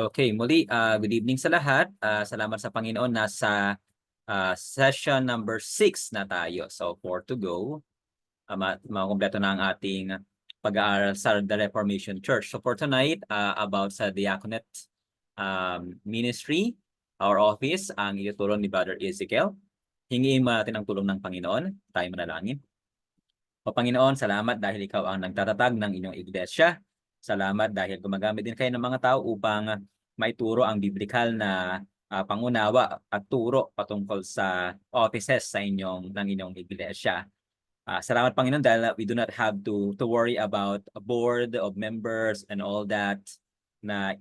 Okay, muli, good evening sa lahat. Salamat sa Panginoon, nasa session number 6 na tayo. So, 4 to go. Makumpleto na ang ating pag-aaral sa The Reformation Church. So, for tonight, about sa diaconate ministry, our office, ang ituturo ni Brother Ezekiel. Hingiin natin ang tulong ng Panginoon. Tayo manalangin. O Panginoon, salamat dahil ikaw ang nagtatatag ng inyong iglesia. Salamat dahil gumagamit din kayo ng mga tao upang maituro ang biblikal na pangunawa at turo patungkol sa offices ng inyong iglesia. Salamat Panginoon dahil we do not have to worry about a board of members and all that na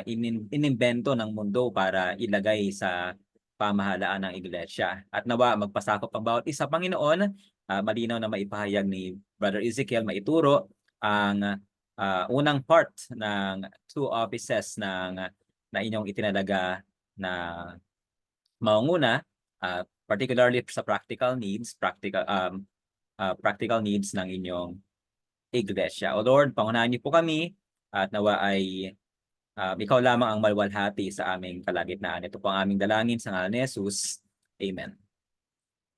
inimbento ng mundo para ilagay sa pamahalaan ng iglesia. At nawa magpasakop ang bawat isa, Panginoon, malinaw na maipahayag ni Brother Ezekiel, maituro ang unang part ng 2 offices na inyong itinalaga na maunguna, particularly sa practical needs ng inyong iglesia. O Lord, pangunahan niyo po kami at nawa ay ikaw lamang ang maluwalhati sa aming kalagitnaan. Ito po ang aming dalangin sa ngalan ni Jesus. Amen.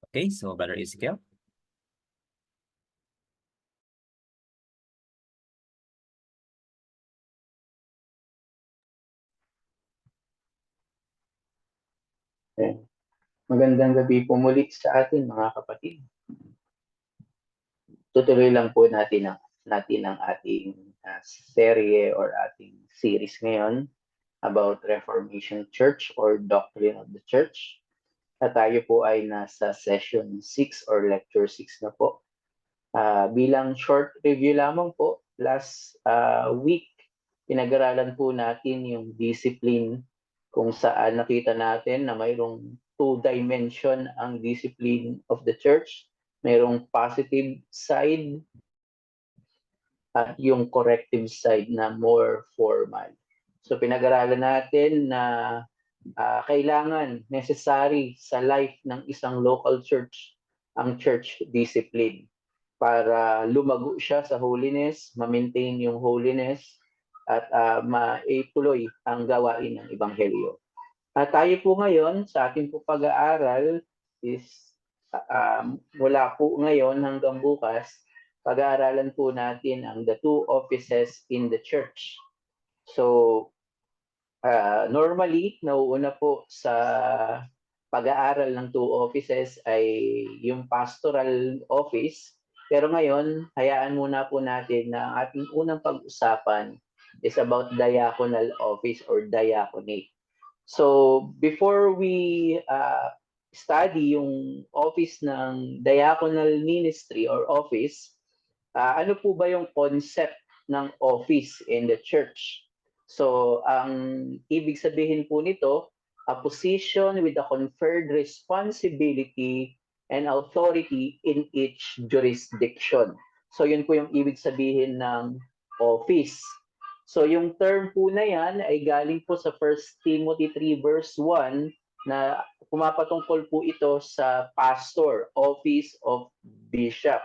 Okay, so Brother Ezekiel. Okay. Magandang gabi po muli sa atin mga kapatid. Tutuloy lang po natin ang ating serye or ating series ngayon about Reformation Church or Doctrine of the Church. At tayo po ay nasa session 6 or lecture 6 na po. Bilang short review lamang po, last week, pinag-aralan po natin yung discipline kung saan nakita natin na mayroong 2 dimension ang discipline of the church. Mayroong positive side at yung corrective side na more formal. So pinag-aralan natin na kailangan, necessary sa life ng isang local church ang church discipline para lumago siya sa holiness, ma-maintain yung holiness, at maituloy ang gawain ng Ebanghelyo. At tayo po ngayon, sa ating po pag-aaral is mula po ngayon hanggang bukas, pag-aaralan po natin ang the 2 offices in the church. So, normally, nauuna po sa pag-aaral ng 2 offices ay yung pastoral office. Pero ngayon, hayaan muna po natin na ang ating unang pag-usapan is about diaconal office or diaconate. So, before we study yung office ng diaconal ministry or office, ano po ba yung concept ng office in the church? So, ang ibig sabihin po nito, a position with a conferred responsibility and authority in each jurisdiction. So, yun po yung ibig sabihin ng office. So, yung term po na yan ay galing po sa 1 Timothy 3 verse 1 na pumapatungkol po ito sa pastor, office of bishop.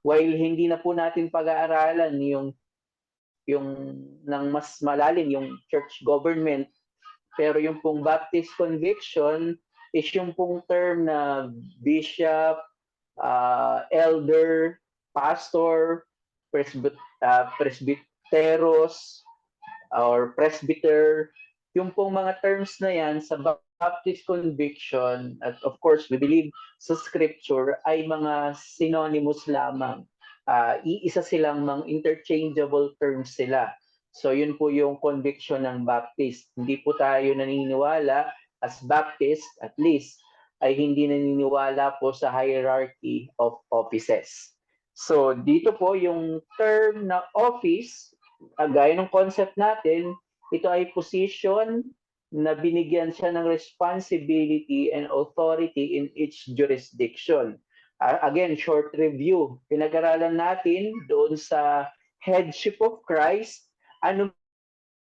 While hindi na po natin pag-aaralan yung ng mas malalim yung church government, pero yung pong Baptist conviction is yung pong term na bishop, elder, pastor, presbyteros, or presbyter, yung pong mga terms na yan sa Baptist conviction, at of course we believe sa scripture, ay mga synonymous lamang. Iisa silang mga interchangeable terms sila. So yun po yung conviction ng Baptist. Hindi po tayo naniniwala as Baptist, at least, ay hindi naniniwala po sa hierarchy of offices. So dito po yung term na office, gaya ng concept natin, ito ay position na binigyan siya ng responsibility and authority in each jurisdiction. Again, short review. Pinag-aralan natin doon sa headship of Christ, ano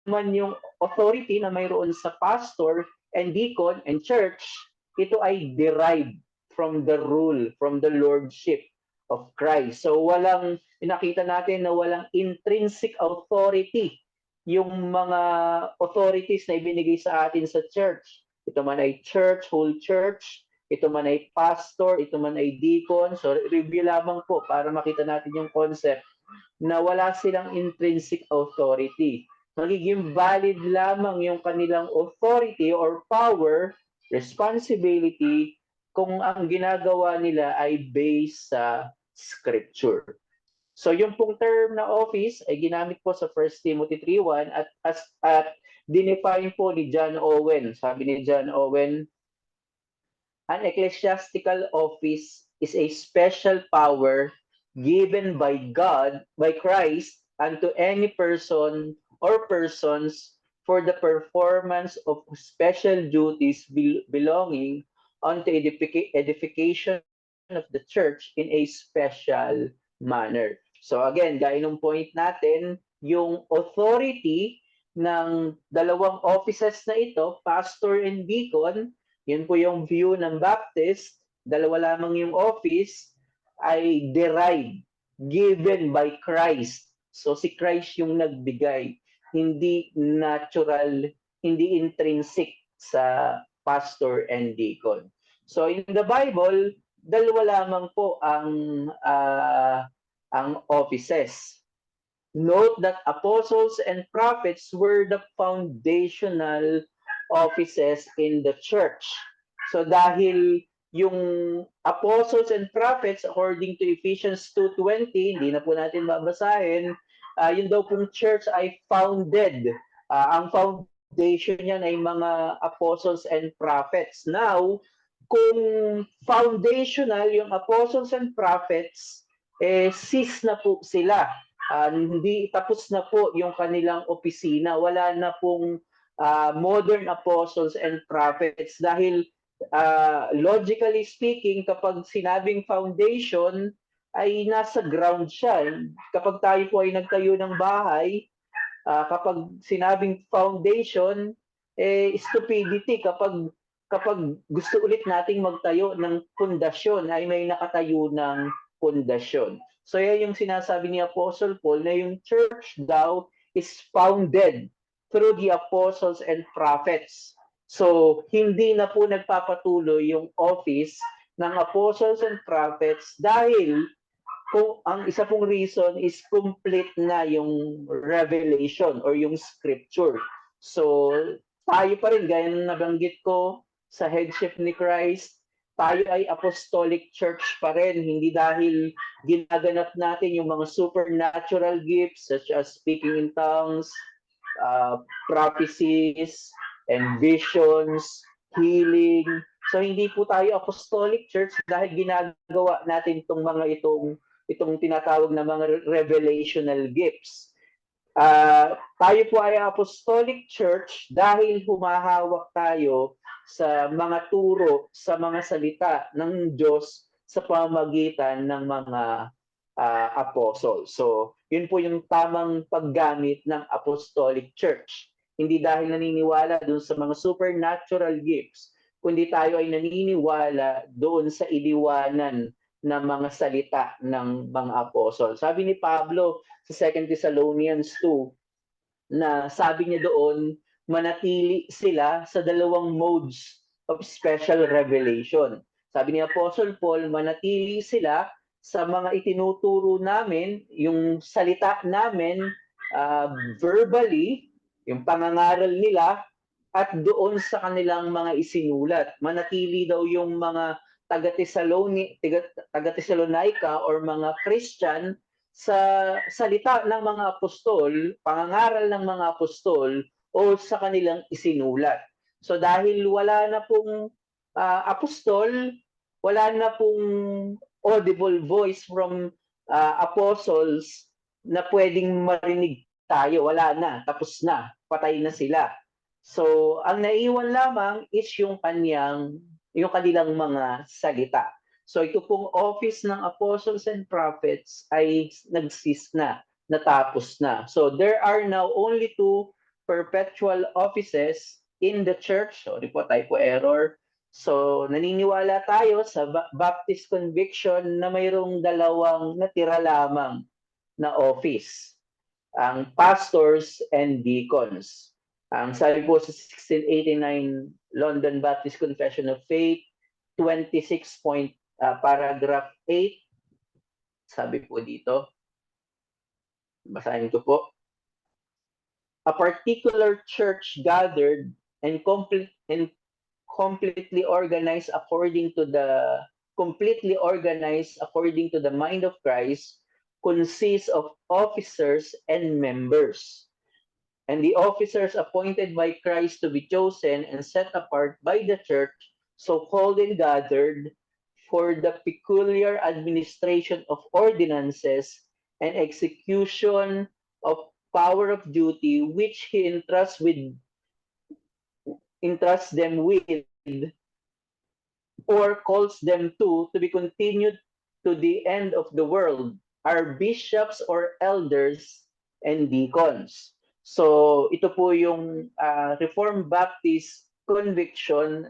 man yung authority na mayroon sa pastor and deacon and church, ito ay derived from the rule, from the lordship of Christ. So nakita natin na walang intrinsic authority yung mga authorities na ibinigay sa atin sa church. Ito man ay church, whole church, ito man ay pastor, ito man ay deacon. So review lamang po para makita natin yung concept na wala silang intrinsic authority. Magiging valid lamang yung kanilang authority or power, responsibility, kung ang ginagawa nila ay based sa scripture. So yung pong term na office ay ginamit po sa 1 Timothy 3:1 at dinefine po ni John Owen. Sabi ni John Owen, an ecclesiastical office is a special power given by God, by Christ, unto any person or persons for the performance of special duties belonging unto edification of the church in a special manner. So again, gaya ng point natin, yung authority ng dalawang offices na ito, pastor and deacon, yun po yung view ng Baptist, dalawa lamang yung office, ay derived, given by Christ. So si Christ yung nagbigay, hindi natural, hindi intrinsic sa pastor and deacon. So in the Bible, dalawa lamang po ang offices. Note that apostles and prophets were the foundational offices in the church. So dahil yung apostles and prophets according to Ephesians 2:20, hindi na po natin babasahin, yun daw pong church ay founded. Ang foundation niyan ay mga apostles and prophets. Now, kung foundational yung apostles and prophets, sis na po sila. Hindi tapos na po yung kanilang opisina. Wala na pong modern apostles and prophets dahil logically speaking, kapag sinabing foundation, ay nasa ground siya. Kapag tayo po ay nagtayo ng bahay, kapag sinabing foundation, stupidity kapag gusto ulit nating magtayo ng pundasyon ay may nakatayo ng pundasyon. So yan yung sinasabi ni Apostle Paul na yung church daw is founded through the apostles and prophets. So hindi na po nagpapatuloy yung office ng apostles and prophets dahil kung ang isa pong reason is complete na yung revelation or yung scripture. So tayo pa rin, gaya ng nabanggit ko sa headship ni Christ, tayo ay apostolic church pa rin, hindi dahil ginaganap natin yung mga supernatural gifts such as speaking in tongues, prophecies, and visions, healing. So hindi po tayo apostolic church dahil ginagawa natin itong tinatawag na mga revelational gifts. Tayo po ay apostolic church dahil humahawak tayo sa mga turo, sa mga salita ng Diyos sa pamamagitan ng mga apostle. So, yun po yung tamang paggamit ng apostolic church. Hindi dahil naniniwala doon sa mga supernatural gifts, kundi tayo ay naniniwala doon sa iliwanan ng mga salita ng mga apostle. Sabi ni Pablo sa 2 Thessalonians 2, na sabi niya doon, manatili sila sa dalawang modes of special revelation. Sabi ni Apostle Paul, manatili sila sa mga itinuturo namin, yung salita namin verbally, yung pangangaral nila, at doon sa kanilang mga isinulat. Manatili daw yung mga taga-Thessalonica or mga Christian sa salita ng mga apostol, pangangaral ng mga apostol, o sa kanilang isinulat. So dahil wala na pong apostol, wala na pong audible voice from apostles na pwedeng marinig tayo. Wala na, tapos na, patay na sila. So ang naiwan lamang is yung kanilang mga salita. So ito pong office ng apostles and prophets ay nagsis na, natapos na. So there are now only two perpetual offices in the church. Sorry po, typo error. So naniniwala tayo sa Baptist conviction na mayroong dalawang natira lamang na office. ang pastors and deacons. Ang sabi po sa 1689 London Baptist Confession of Faith, 26 paragraph 8, sabi po dito, basahin ko po. A particular church gathered and completely organized according to the mind of Christ consists of officers and members. And the officers appointed by Christ to be chosen and set apart by the church, so called and gathered for the peculiar administration of ordinances and execution of power of duty which he entrusts them with, or calls them to be continued to the end of the world, are bishops or elders and deacons. So ito po yung Reformed Baptist conviction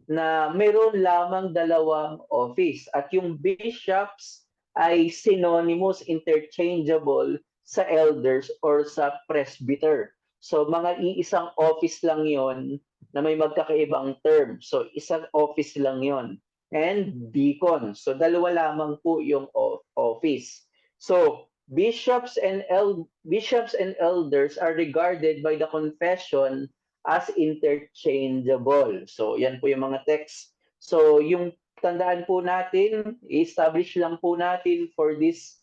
na mayroon lamang dalawang office, at yung bishops ay synonymous, interchangeable sa elders or sa presbyter. So mga iisang office lang yon na may magkakaibang term. So isang office lang yon. And deacon. So dalawa lamang po yung office. So bishops and elders are regarded by the confession as interchangeable. So yan po yung mga text. So yung tandaan po natin, i-establish lang po natin for this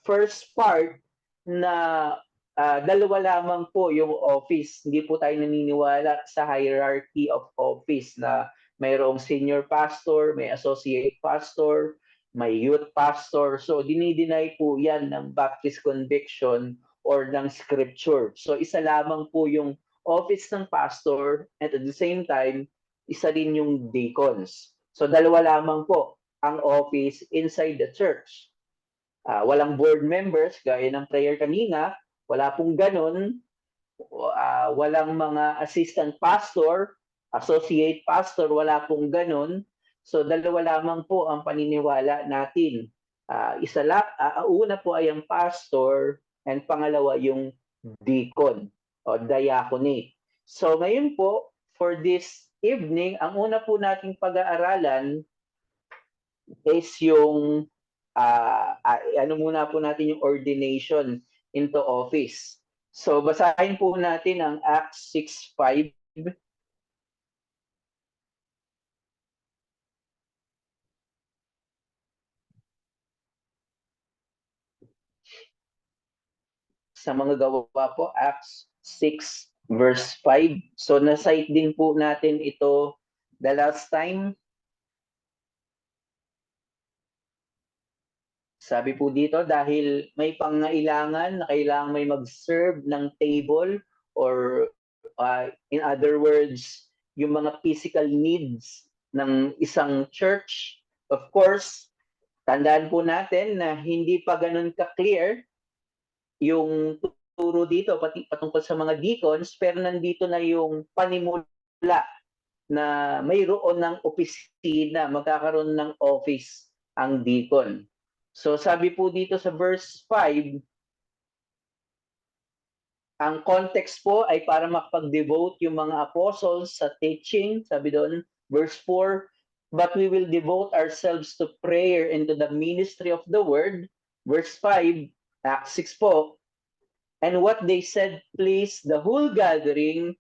first part na dalawa lamang po yung office. Hindi po tayo naniniwala sa hierarchy of office na mayroong senior pastor, may associate pastor, may youth pastor. So dinideny po yan ng Baptist conviction or ng scripture. So isa lamang po yung office ng pastor, and at the same time, isa din yung deacons. So dalawa lamang po ang office inside the church. Walang board members, gaya ng prayer kanina, wala pong ganun. Walang mga assistant pastor, associate pastor, wala pong ganun. So dalawa lamang po ang paniniwala natin. Una po ay ang pastor, and pangalawa yung deacon o diaconate. So ngayon po, for this evening, ang una po nating pag-aaralan is yung ano muna po natin yung ordination into office. So basahin po natin ang Acts 6:5. Sa mga gawa po, Acts 6 verse 5. So na-cite din po natin ito the last time. Sabi po dito, dahil may pangailangan na kailangan may mag-serve ng table, or in other words, yung mga physical needs ng isang church. Of course, tandaan po natin na hindi pa ganun ka-clear yung turo dito patungkol sa mga deacons, pero nandito na yung panimula na mayroon ng opisina, magkakaroon ng office ang deacon. So sabi po dito sa verse 5, ang context po ay para makapag-devote yung mga apostles sa teaching. Sabi doon, verse 4, but we will devote ourselves to prayer and to the ministry of the word. Verse 5, Acts 6 po, and what they said pleased the whole gathering,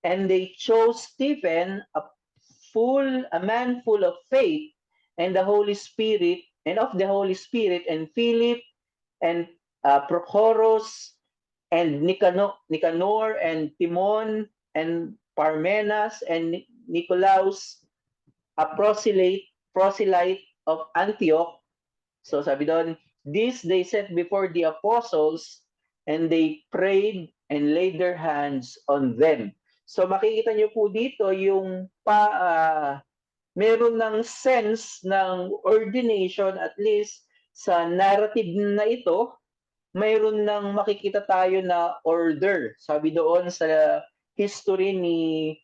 and they chose Stephen, a man full of faith and the Holy Spirit, and of the Holy Spirit, and Philip, and Prochorus, and Nicanor, and Timon, and Parmenas, and Nicolaus, a proselyte of Antioch. So sabi doon, this they set before the apostles, and they prayed and laid their hands on them. So makikita niyo po dito yung meron ng sense ng ordination, at least sa narrative na ito, mayroon ng makikita tayo na order. Sabi doon sa history ni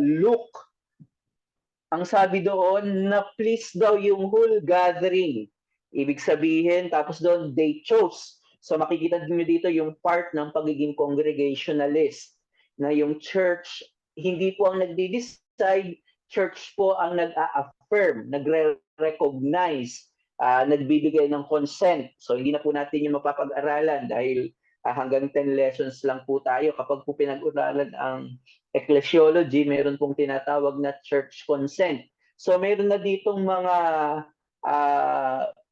Luke, ang sabi doon na please daw yung whole gathering. Ibig sabihin, tapos doon, they chose. So makikita niyo dito yung part ng pagiging congregationalist, na yung church hindi po ang nagde-decide, church po ang nag-a-affirm, nagre-recognize, nagbibigay ng consent. So hindi na po natin yung mapapag-aralan dahil hanggang 10 lessons lang po tayo. Kapag po pinag-uralan ang ecclesiology, meron pong tinatawag na church consent. So meron na ditong mga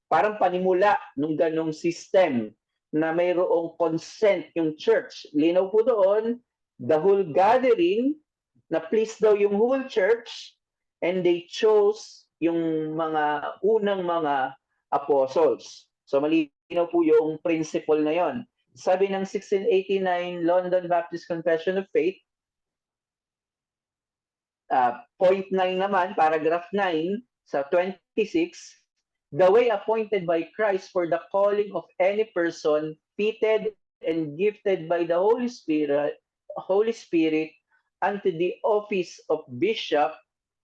parang panimula ng ganong system na mayroong consent yung church. Linaw po doon, the whole gathering, na please daw yung whole church, and they chose yung mga unang mga apostles. So malinaw po yung principle na yon. Sabi ng 1689 London Baptist Confession of Faith, point 9 naman, paragraph 9, sa 26, the way appointed by Christ for the calling of any person fitted and gifted by the Holy Spirit unto the office of bishop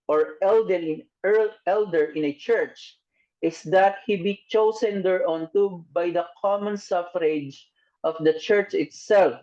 or elder in a church is that he be chosen thereunto by the common suffrage of the church itself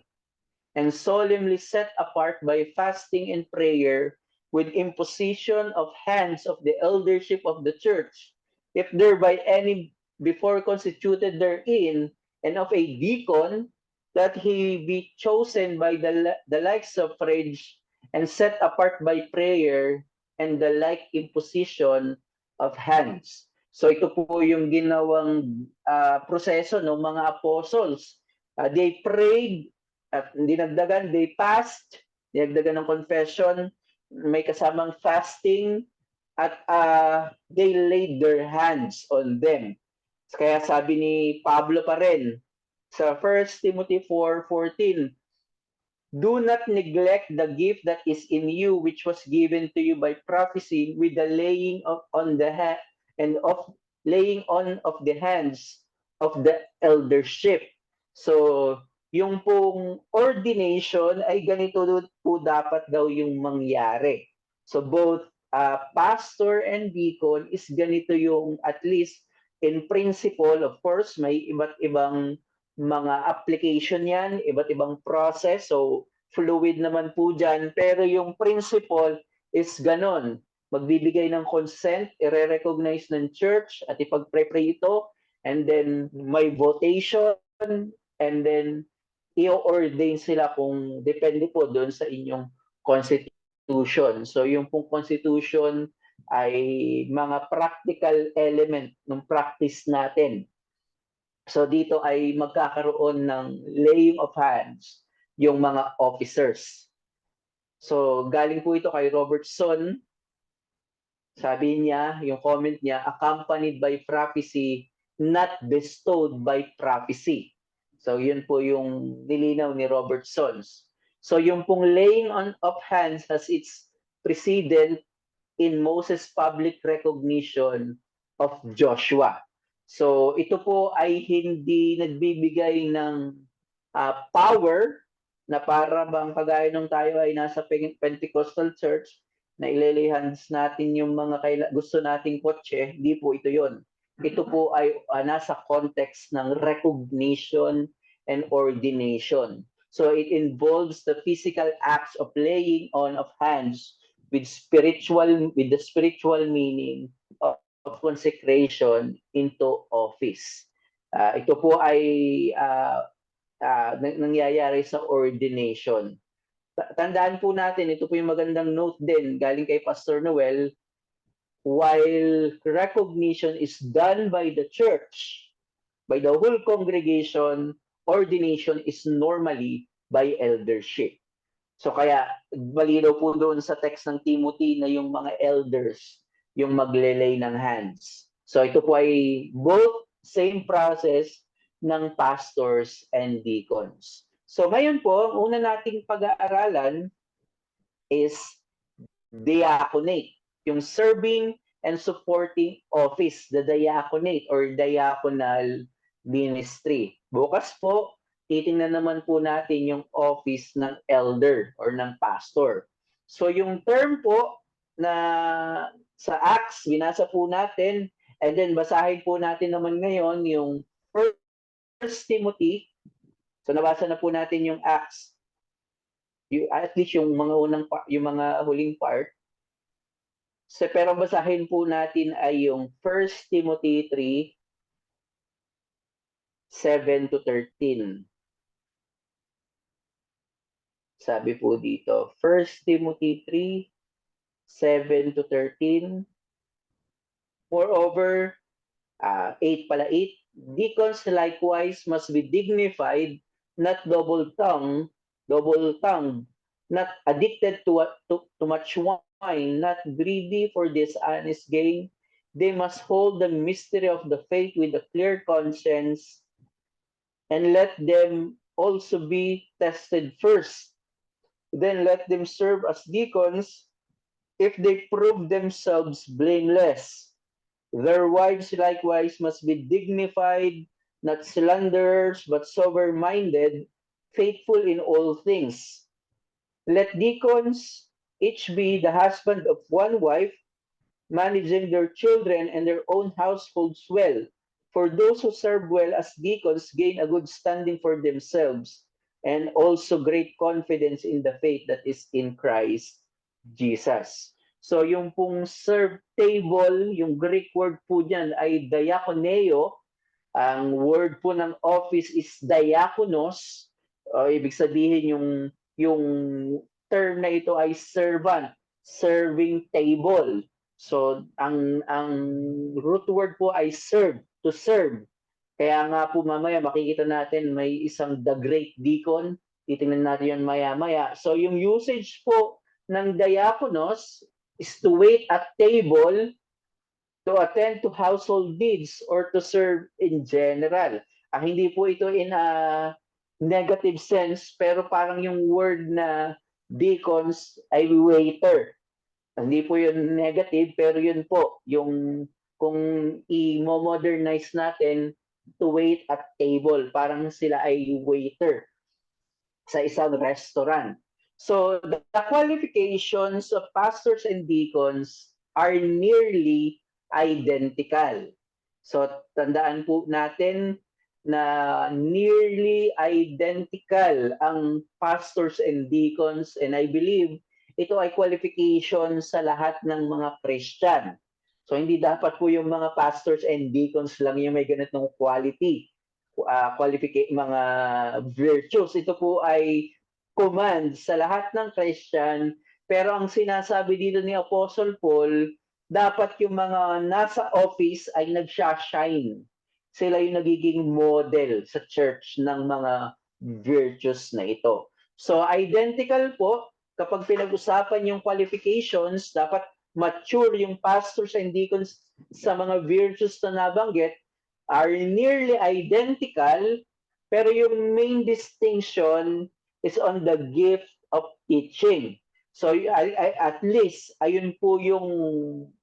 and solemnly set apart by fasting and prayer with imposition of hands of the eldership of the church, if there by any before constituted therein, and of a deacon, that he be chosen by the like suffrage and set apart by prayer and the like imposition of hands. So ito po yung ginawang proseso ng mga apostles. They prayed, at dinagdagan, they fast, dinagdagan ng confession, may kasamang fasting, at they laid their hands on them. Kaya sabi ni Pablo pa rin sa 1 Timothy 4:14, do not neglect the gift that is in you, which was given to you by prophecy, with the laying on the hand and of laying on of the hands of the eldership. So, yung pong ordination ay ganito po dapat daw yung mangyari. So both pastor and deacon is ganito yung, at least in principle, of course, may iba't ibang mga application yan, iba't ibang process, so fluid naman po dyan, pero yung principle is ganon. Magbibigay ng consent, i-recognize ng church at ipag-pray ito, and then may votation, and then i-ordain sila kung depende po doon sa inyong constitution. So yung pong constitution ay mga practical element ng practice natin. So dito ay magkakaroon ng laying of hands yung mga officers. So galing po ito kay Robertson. Sabi niya, yung comment niya, accompanied by prophecy, not bestowed by prophecy. So yun po yung nilinaw ni Robertson. So yung pong laying on of hands has its precedent in Moses' public recognition of Joshua. So ito po ay hindi nagbibigay ng power na para bang kagaya nung tayo ay nasa Pentecostal Church na ilelay hands natin yung mga gusto nating kotse. Hindi po ito yon. Ito po ay nasa context ng recognition and ordination. So it involves the physical acts of laying on of hands with the spiritual meaning of consecration into office. Ito po ay nangyayari sa ordination. Tandaan po natin, ito po yung magandang note din galing kay Pastor Noel, while recognition is done by the church, by the whole congregation, ordination is normally by eldership. So kaya malinaw po doon sa text ng Timothy na yung mga elders yung maglelay ng hands. So ito po ay both same process ng pastors and deacons. So ngayon po, ang una nating pag-aaralan is diaconate, yung serving and supporting office, the diaconate or diaconal ministry. Bukas po, titingnan naman po natin yung office ng elder or ng pastor. So yung term po na sa Acts, binasa po natin, and then basahin po natin naman ngayon yung 1 Timothy, so nabasa na po natin yung Acts, at least yung mga yung mga huling part. So, pero basahin po natin ay yung 1 Timothy 3, 7 to 13. Sabi po dito, 1 Timothy 3, 7 to 13. Moreover, 8 pala, 8, deacons likewise must be dignified, not double-tongued, not addicted to much wine, not greedy for dishonest gain. They must hold the mystery of the faith with a clear conscience, and let them also be tested first. Then let them serve as deacons if they prove themselves blameless. Their wives likewise must be dignified, not slanderers, but sober-minded, faithful in all things. Let deacons each be the husband of one wife, managing their children and their own households well. For those who serve well as deacons gain a good standing for themselves, and also great confidence in the faith that is in Christ Jesus. So yung pong serve table, yung Greek word po dyan ay diakoneo. Ang word po ng office is diakonos. Ibig sabihin yung term na ito ay servant, serving table. So ang root word po ay serve, to serve. Kaya nga po mamaya makikita natin may isang the great deacon. Titingnan natin yun maya-maya. So yung usage po ng diakonos is to wait at table, to attend to household needs, or to serve in general. Hindi po ito in a negative sense, pero parang yung word na deacons ay waiter. Hindi po yun negative, pero yun po, yung kung i-modernize natin, to wait at table. Parang sila ay waiter sa isang restaurant. So the qualifications of pastors and deacons are nearly identical. So tandaan po natin na nearly identical ang pastors and deacons, and I believe ito ay qualification sa lahat ng mga Christian. So hindi dapat po yung mga pastors and deacons lang yung may ganitong quality, mga virtues. Ito po ay command sa lahat ng Christian, pero ang sinasabi dito ni Apostle Paul, dapat yung mga nasa office ay nagshashine. Sila yung nagiging model sa church ng mga virtues na ito. So identical po, kapag pinag-usapan yung qualifications, dapat mature yung pastors and deacons sa mga virtues na nabanggit, are nearly identical, pero yung main distinction is on the gift of teaching. So at least, ayun po yung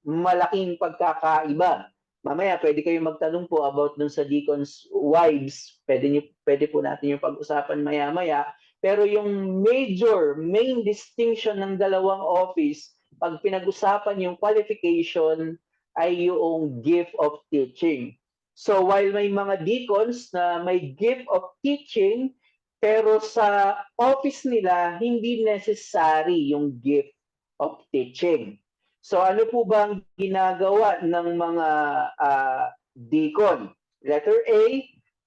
malaking pagkakaiba. Mamaya, pwede kayong magtanong po about dun sa deacons' wives. Pwede po natin yung pag-usapan maya-maya. Pero yung main distinction ng dalawang office, pag pinag-usapan yung qualification, ay yung gift of teaching. So while may mga deacons na may gift of teaching, pero sa office nila, hindi necessary yung gift of teaching. So ano po ba ang ginagawa ng mga deacon? Letter A,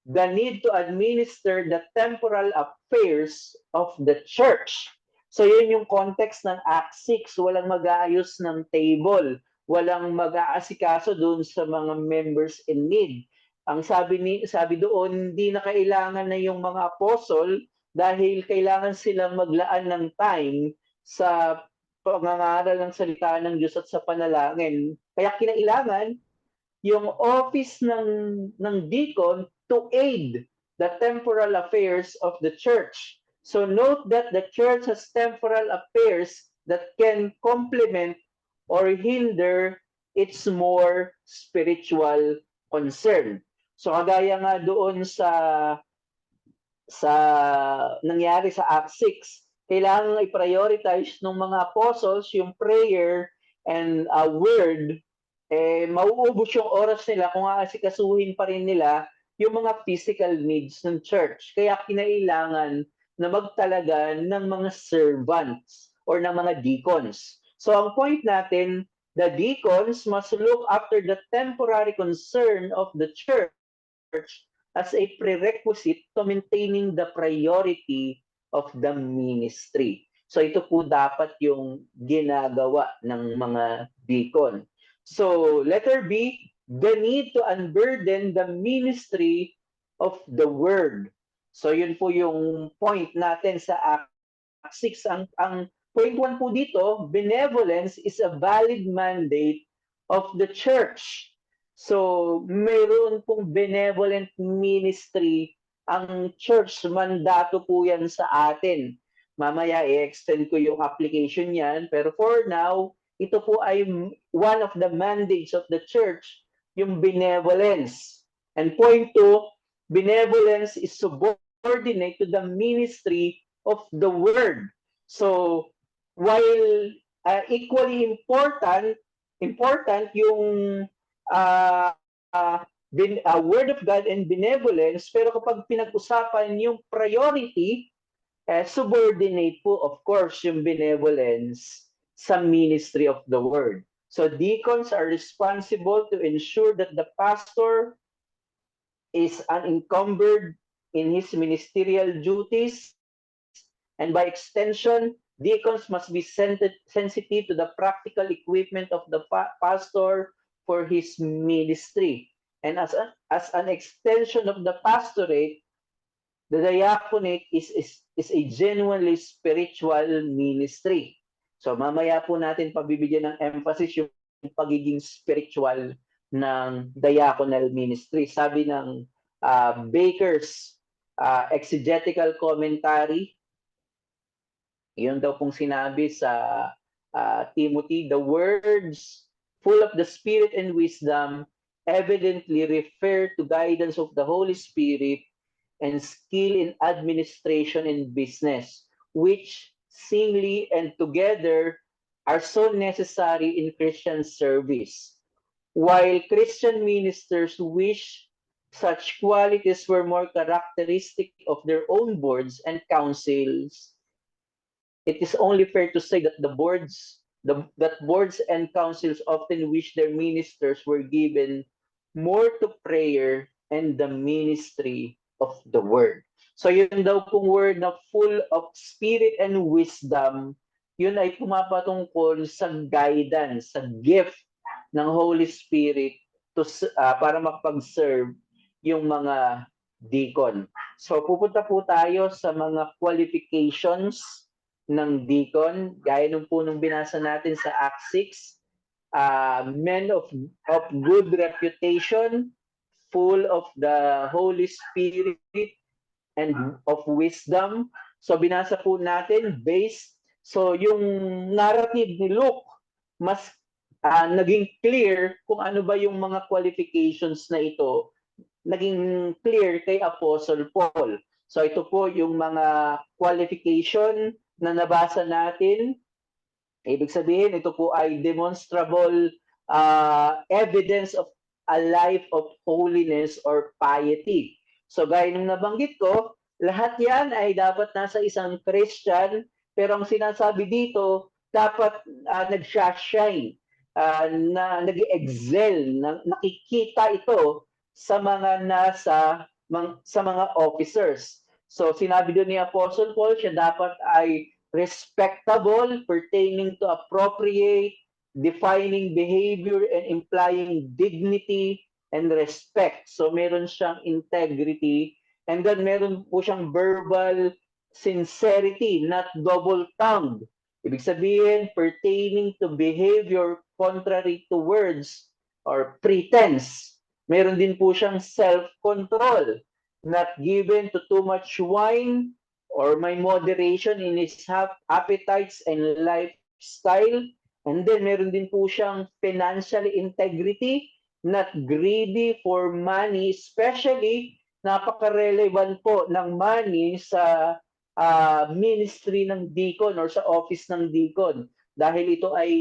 the need to administer the temporal affairs of the church. So yun yung context ng Act 6, walang mag-aayos ng table, walang mag-aasikaso doon sa mga members in need. Ang sabi doon, hindi na kailangan na yung mga apostle dahil kailangan silang maglaan ng time sa pangangaral ng salita ng Diyos at sa panalangin. Kaya kinailangan yung office ng deacon to aid the temporal affairs of the church. So note that the church has temporal affairs that can complement or hinder its more spiritual concern. So kagaya nga doon sa nangyari sa Act 6, kailangan i-prioritize ng mga apostles yung prayer and word, mauubos yung oras nila kung aasikasuhin pa rin nila yung mga physical needs ng church. Kaya kinailangan na magtalaga ng mga servants or ng mga deacons. So ang point natin, the deacons must look after the temporary concern of the church as a prerequisite to maintaining the priority of the ministry. So ito po dapat yung ginagawa ng mga deacon. So letter B, the need to unburden the ministry of the word. So yun po yung point natin sa Act 6. Ang point 1 po dito, benevolence is a valid mandate of the church. So mayroon pong benevolent ministry ang church, mandato po yan sa atin. Mamaya i-extend ko yung application yan, pero for now, ito po ay one of the mandates of the church, yung benevolence. And point 2, benevolence is subordinate to the ministry of the word. So, while equally important yung word of God and benevolence, pero kapag pinag-usapan yung priority, subordinate po, of course, yung benevolence sa ministry of the word. So deacons are responsible to ensure that the pastor is unencumbered in his ministerial duties, and by extension, deacons must be sensitive to the practical equipment of the pastor for his ministry. And as an extension of the pastorate, the diaconate is a genuinely spiritual ministry. So mamaya po natin pabibigyan ng emphasis yung pagiging spiritual ng diaconal ministry. Sabi ng Baker's exegetical commentary, yun daw pong sinabi sa Timothy, the words full of the Spirit and wisdom evidently refer to guidance of the Holy Spirit and skill in administration and business, which singly and together are so necessary in Christian service. While Christian ministers wish such qualities were more characteristic of their own boards and councils, it is only fair to say that boards and councils often wish their ministers were given more to prayer and the ministry of the word. So yun daw pong word na full of spirit and wisdom, yun ay pumapatungkol sa guidance, sa gift ng Holy Spirit para makapag-serve yung mga deacon. So pupunta po tayo sa mga qualifications ng deacon, gaya nung po nung binasa natin sa Act 6, men of good reputation, full of the Holy Spirit and of wisdom. So binasa po natin based, so yung narrative ni Luke mas naging clear kung ano ba yung mga qualifications na ito, naging clear kay Apostle Paul. So ito po yung mga qualification na nabasa natin. Ibig sabihin, ito po ay demonstrable evidence of a life of holiness or piety. So gaya ng nabanggit ko, lahat yan ay dapat nasa isang Christian, pero ang sinasabi dito, dapat nag-shine, na nag-excel, nakikita ito sa mga sa mga officers. So sinabi doon ni Apostle Paul, siya dapat ay respectable, pertaining to appropriate, defining behavior and implying dignity and respect. So meron siyang integrity, and then meron po siyang verbal sincerity, not double-tongued. Ibig sabihin, pertaining to behavior contrary to words or pretense. Meron din po siyang self-control, not given to too much wine, or may moderation in his appetites and lifestyle. And then meron din po siyang financial integrity, not greedy for money, especially napaka-relevant po ng money sa ministry ng deacon or sa office ng deacon, dahil ito ay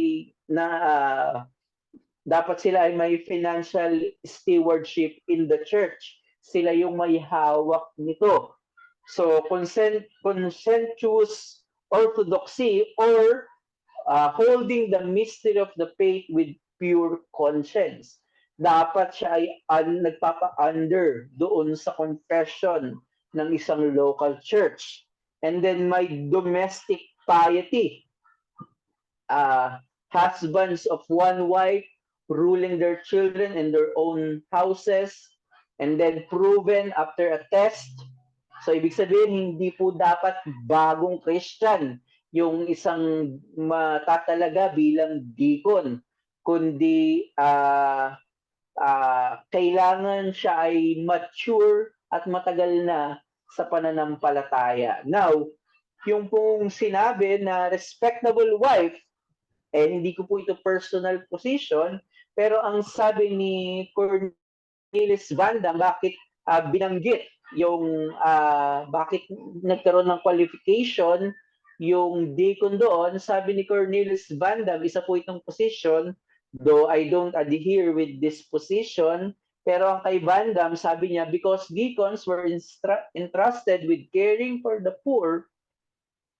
dapat sila ay may financial stewardship in the church. sila yung may hawak nito. So, conscientious orthodoxy or holding the mystery of the faith with pure conscience. Dapat siya ay nagpapa-under doon sa confession ng isang local church. And then may domestic piety. Husbands of one wife ruling their children in their own houses, and then proven after a test. So, ibig sabihin, hindi po dapat bagong Christian yung isang matatalaga bilang deacon, kundi kailangan siya ay mature at matagal na sa pananampalataya. Now, yung pong sinabi na respectable wife, hindi ko po ito personal position, pero ang sabi ni Cornelis Vanda, bakit binanggit yung bakit nagkaroon ng qualification yung deacon doon, sabi ni Cornelis Vanda, isa po itong position, though I don't adhere with this position, pero ang kay Vandam, sabi niya, because deacons were entrusted with caring for the poor,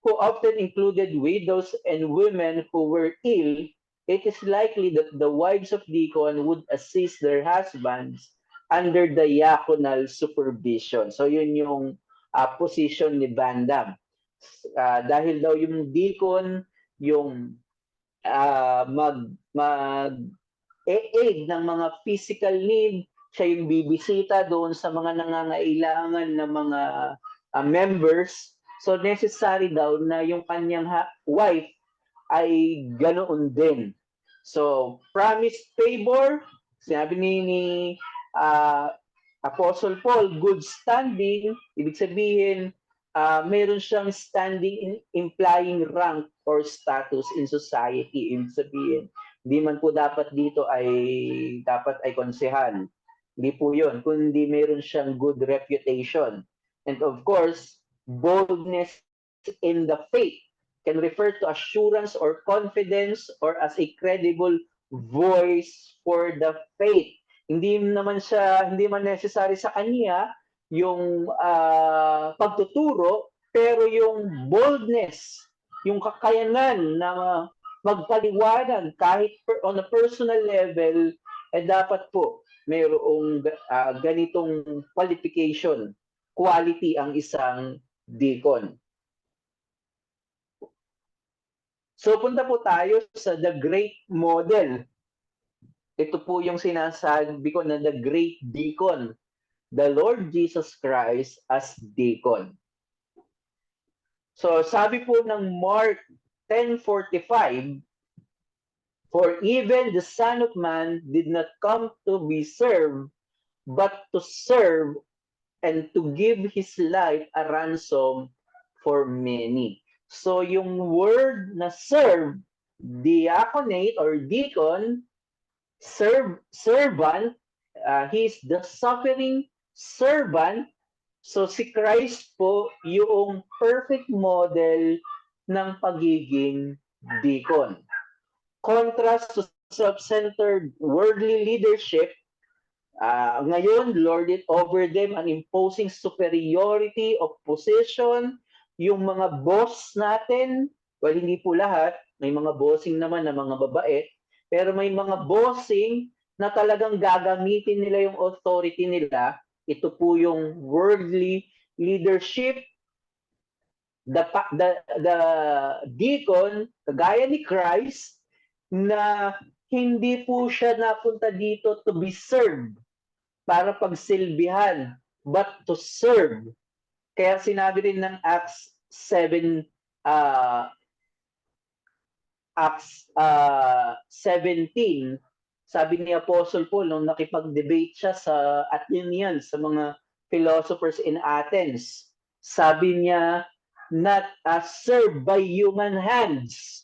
who often included widows and women who were ill, it is likely that the wives of deacon would assist their husbands under diaconal supervision. So yun yung position ni Vandam. Dahil daw yung deacon, yung mag-aid ng mga physical need, siya yung bibisita doon sa mga nangangailangan ng mga members. So necessary daw na yung kanyang wife ay ganoon din. So promised favor, sinabi ni Apostle Paul, good standing, ibig sabihin meron siyang standing implying rank or status in society. Ibig sabihin, hindi man po dapat dito ay konsehan. Hindi po yun, kundi meron siyang good reputation. And of course, boldness in the faith can refer to assurance or confidence or as a credible voice for the faith. Hindi man necessary sa kanya yung pagtuturo, pero yung boldness, yung kakayanan na magpaliwanag kahit on a personal level, dapat po mayroong ganitong qualification, quality ang isang deacon. So punta po tayo sa the great model. Ito po yung sinasabi ko na the great deacon, the Lord Jesus Christ as deacon. So sabi po ng Mark 10:45, for even the Son of Man did not come to be served, but to serve and to give his life a ransom for many. So yung word na serve, diaconate or deacon, servant, he is the suffering servant. So si Christ po yung perfect model ng pagiging deacon. Contrast to self-centered worldly leadership, ngayon, lord it over them an imposing superiority of position. Yung mga boss natin, well, hindi po lahat, may mga bossing naman na mga babait, pero may mga bossing na talagang gagamitin nila yung authority nila. Ito po yung worldly leadership. The deacon, kagaya ni Christ, na hindi po siya napunta dito to be served, para pagsilbihan, but to serve. Kaya sinabi rin ng Acts 17, sabi ni Apostle Paul nung nakipag-debate siya sa Athenians, sa mga philosophers in Athens, sabi niya, not served by human hands.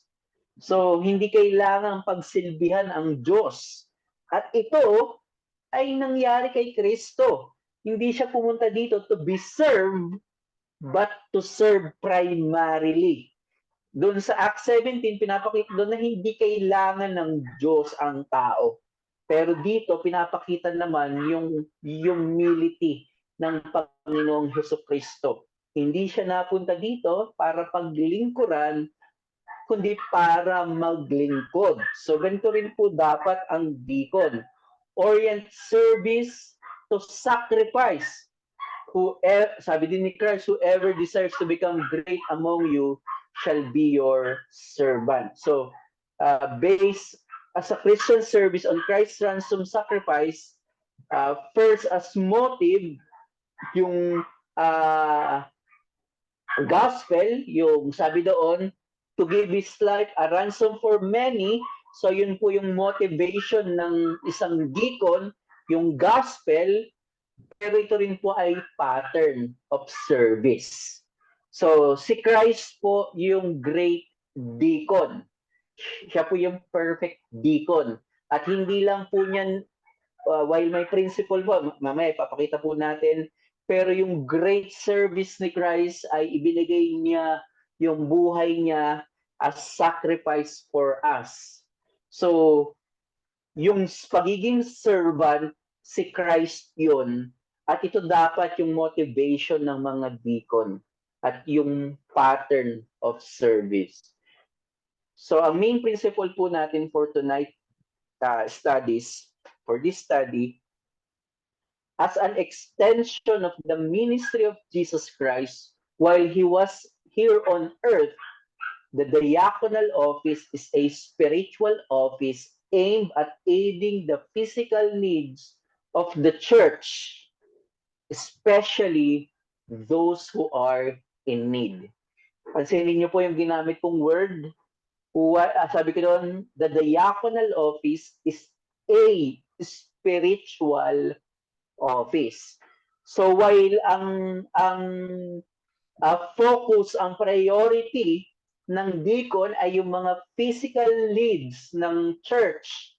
So, hindi kailangang pagsilbihan ang Diyos. At ito ay nangyari kay Kristo. Hindi siya pumunta dito to be served, but to serve primarily. Doon sa Acts 17, pinapakita doon na hindi kailangan ng Diyos ang tao. Pero dito, pinapakita naman yung humility ng Panginoong Hesukristo. Hindi siya napunta dito para paglingkuran, kundi para maglingkod. So ganito rin po dapat ang deacon. Orient service to sacrifice. Sabi din ni Christ, whoever desires to become great among you shall be your servant. So, based as a Christian service on Christ's ransom sacrifice, first as motive, yung gospel, yung sabi doon, to give his life a ransom for many. So yun po yung motivation ng isang deacon, yung gospel, pero ito rin po ay pattern of service. So si Christ po yung great deacon. Siya po yung perfect deacon. At hindi lang po niyan, while may principle po, mamaya ipapakita po natin, pero yung great service ni Christ ay ibinigay niya yung buhay niya as sacrifice for us. So, yung pagiging servant, si Christ yun. At ito dapat yung motivation ng mga deacon at yung pattern of service. So, ang main principle po natin for tonight studies, for this study, as an extension of the ministry of Jesus Christ while he was here on earth, the diaconal office is a spiritual office aimed at aiding the physical needs of the church, especially those who are in need. Pansinin niyo po yung ginamit kong word. Sabi ko doon, the diaconal office is a spiritual office. So while ang focus, ang priority ng deacon ay yung mga physical needs ng church,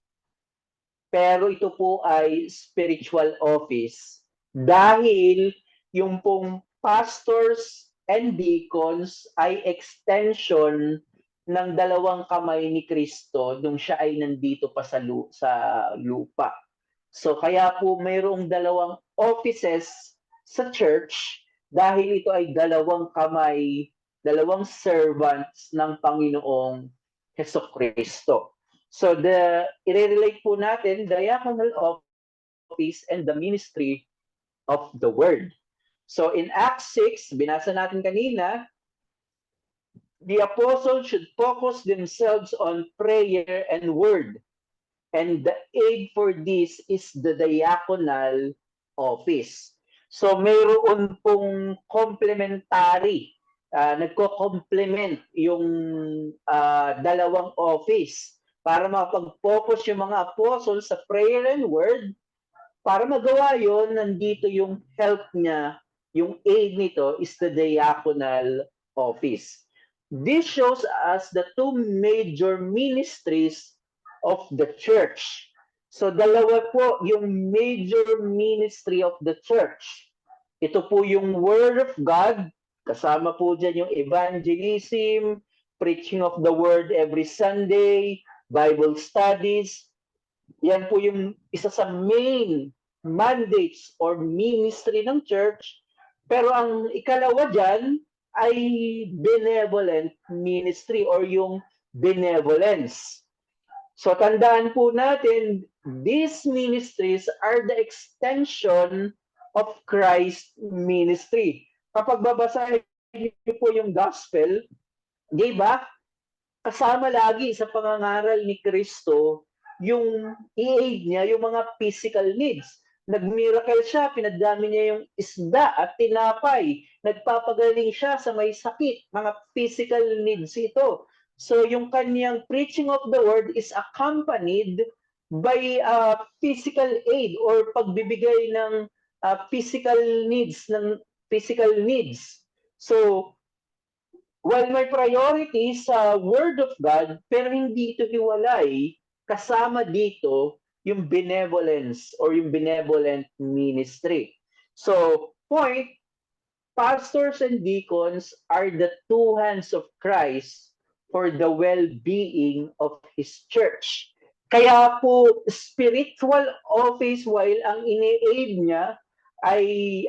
pero ito po ay spiritual office dahil yung pong pastors and deacons ay extension ng dalawang kamay ni Kristo nung siya ay nandito pa sa lupa. So kaya po mayroong dalawang offices sa church dahil ito ay dalawang kamay, dalawang servants ng Panginoong Hesukristo. So i-relate po natin diaconal office and the ministry of the word. So in Acts 6, binasa natin kanina, the apostles should focus themselves on prayer and word. And the aid for this is the diaconal office. So mayroon pong complementary, nagko-complement yung dalawang office para makapag-focus yung mga apostles sa prayer and word. Para magawa yon, nandito yung help niya, yung aid nito is the diaconal office. This shows us the two major ministries of the church. So dalawa po yung major ministry of the church. Ito po yung Word of God, kasama po dyan yung evangelism, preaching of the Word every Sunday, Bible studies. Yan po yung isa sa main mandates or ministry ng church. Pero ang ikalawa dyan ay benevolent ministry or yung benevolence. So tandaan po natin, these ministries are the extension of Christ's ministry. Kapag babasahin niyo po yung gospel, di ba? Kasama lagi sa pangangaral ni Kristo yung i-aid niya yung mga physical needs. Nag-miracle siya, pinadami niya yung isda at tinapay. Nagpapagaling siya sa may sakit, mga physical needs ito. So yung kanyang preaching of the word is accompanied by physical aid or pagbibigay ng physical needs. So while may priority sa Word of God, pero hindi ito hiwalay, kasama dito yung benevolence or yung benevolent ministry. So point, pastors and deacons are the two hands of Christ for the well-being of His church. Kaya po, spiritual office, while ang ini-aid niya ay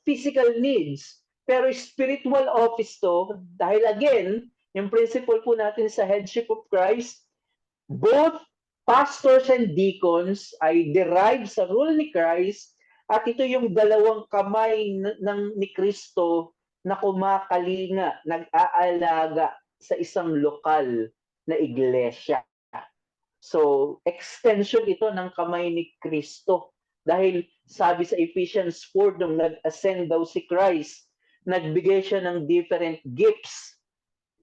physical needs. Pero spiritual office to, dahil again, yung principle po natin sa headship of Christ, both pastors and deacons ay derived sa rule ni Christ, at ito yung dalawang kamay ni Kristo na kumakalinga, nag-aalaga sa isang lokal na iglesia. So, extension ito ng kamay ni Kristo. Dahil sabi sa Ephesians 4, nung nag-ascend daw si Christ, nagbigay siya ng different gifts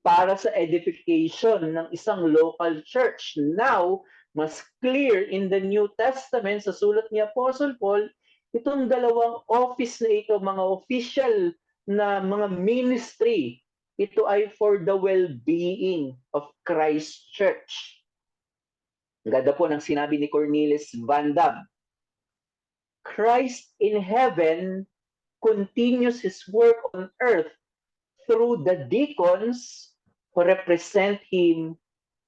para sa edification ng isang local church. Now, mas clear in the New Testament, sa sulat ni Apostle Paul, itong dalawang office na ito, mga official na mga ministry, ito ay for the well-being of Christ Church. Ganda po ng sinabi ni Cornelius Van Dam. Christ in heaven continues his work on earth through the deacons who represent him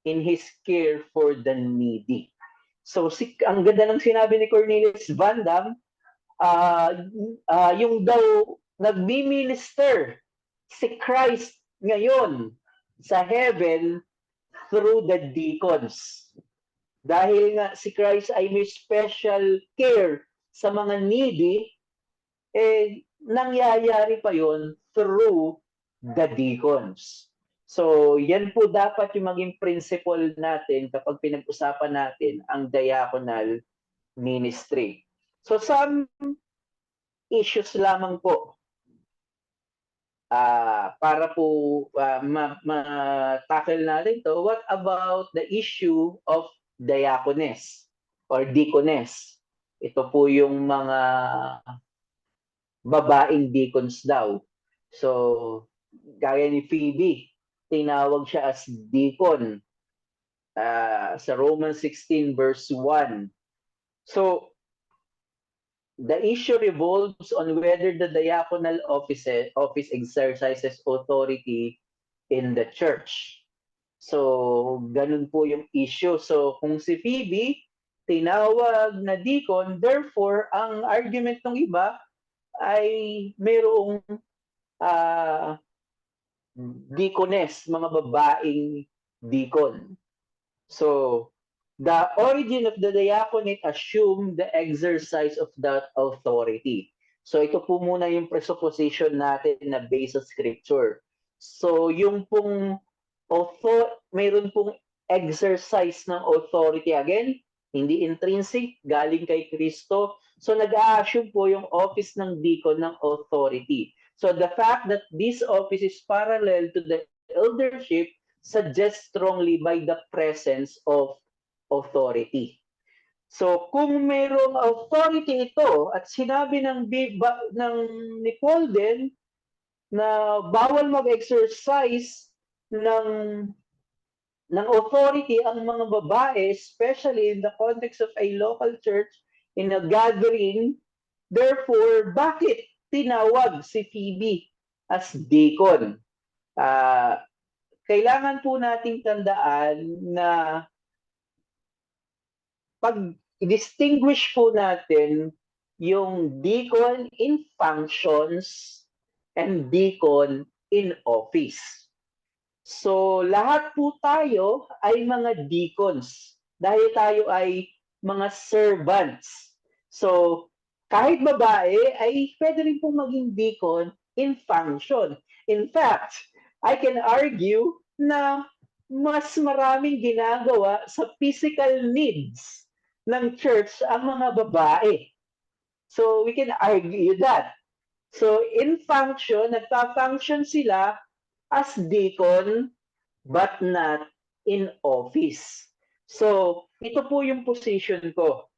in his care for the needy. So, ang ganda ng sinabi ni Cornelius Van Dam, yung daw nagmi-minister si Christ ngayon sa heaven through the deacons. Dahil nga si Christ ay may special care sa mga needy, nangyayari pa yon through the deacons. So, yan po dapat yung maging principle natin kapag pinag-usapan natin ang diaconal ministry. So, some issues lamang po para po ma-tackle natin to. What about the issue of diaconess or deaconess? Ito po yung mga babaeng deacons daw. So, gaya ni Phoebe, tinawag siya as deacon sa Romans 16 verse 1. So, the issue revolves on whether the diaconal office exercises authority in the church. So, ganun po yung issue. So, kung si Phoebe tinawag na deacon, therefore, ang argument ng iba ay mayroong deaconess, mga babaeng deacon. So, the origin of the diaconate assumed the exercise of that authority. So, ito po muna yung presupposition natin na based sa scripture. So, yung pong mayroon pong exercise ng authority, again, hindi intrinsic, galing kay Kristo. So, nag-a-assume po yung office ng deacon ng authority. So, the fact that this office is parallel to the eldership suggests strongly by the presence of authority. So, kung mayroong authority ito at sinabi ni Paul din na bawal mag-exercise ng authority ang mga babae, especially in the context of a local church, in a gathering, therefore, bakit tinawag si Phoebe as deacon? Kailangan po nating tandaan na pag distinguish po natin yung deacon in functions and deacon in office. So, lahat po tayo ay mga deacons dahil tayo ay mga servants. So, kahit babae ay pwede rin pong maging deacon in function. In fact, I can argue na mas maraming ginagawa sa physical needs ng church ang mga babae. So, we can argue that. So, in function, nagpa-function sila as deacon, but not in office. So, ito po yung position ko.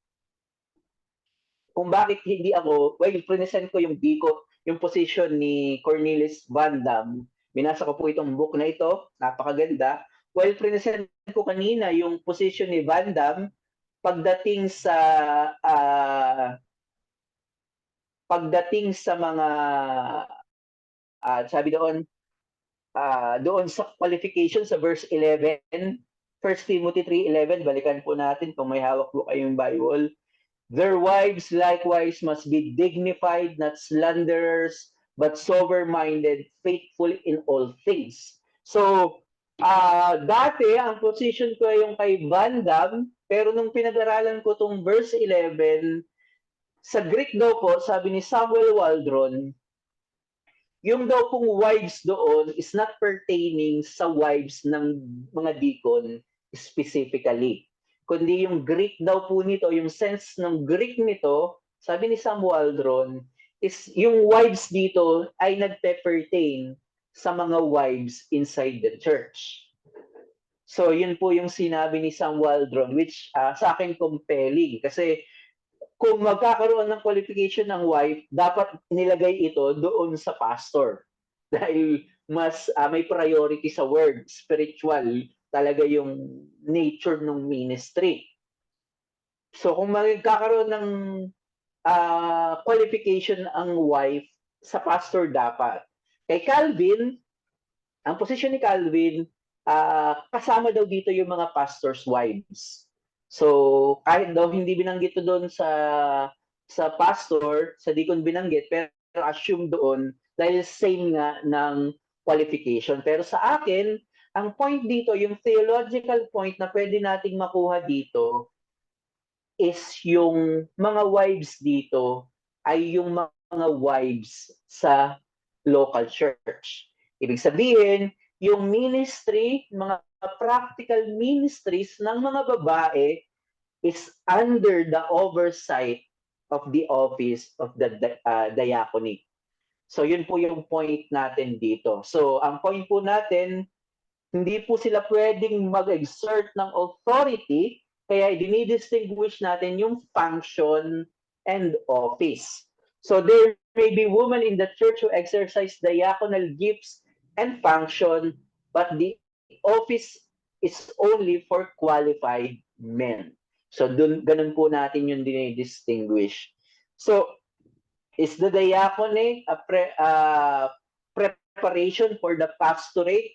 Kung bakit hindi ako, well, present ko yung deacon, yung position ni Cornelius Van Dam. Binasa ko po itong book na ito, napakaganda. Well, present ko kanina yung position ni Van Dam pagdating sa mga sabi doon sa qualification sa verse 11, 1 Timothy 3:11, balikan po natin kung may hawak po kayong Bible. Their wives likewise must be dignified, not slanderers, but sober-minded, faithful in all things. So, dati, ang position ko ay yung kay Van Damme, pero nung pinag-aralan ko tong verse 11, sa Greek daw po, sabi ni Samuel Waldron, yung daw pong wives doon is not pertaining sa wives ng mga deacon specifically. Kundi yung Greek daw po nito, yung sense ng Greek nito, sabi ni Sam Waldron, is yung wives dito ay nagpe-pertain sa mga wives inside the church. So yun po yung sinabi ni Sam Waldron, which sa akin compelling. Kasi kung magkakaroon ng qualification ng wife, dapat nilagay ito doon sa pastor. Dahil mas may priority sa word, spiritual, talaga yung nature ng ministry. So kung magkakaroon ng qualification ang wife, sa pastor dapat. Kay Calvin, ang posisyon ni Calvin, kasama daw dito yung mga pastor's wives. So, kahit daw hindi binanggit doon sa pastor, sa deacon binanggit, pero assume doon dahil same nga ng qualification. Pero sa akin, ang point dito, yung theological point na pwede nating makuha dito is yung mga wives dito ay yung mga wives sa local church. Ibig sabihin, yung ministry, mga practical ministries ng mga babae is under the oversight of the office of the diaconic. So yun po yung point natin dito. So ang point po natin, hindi po sila pwedeng mag-exert ng authority, kaya dinidistinguish natin yung function and office. So there may be women in the church who exercise diaconal gifts and function, but the office is only for qualified men. So ganun po natin yung dinidistinguish. So is the diaconate a preparation for the pastorate?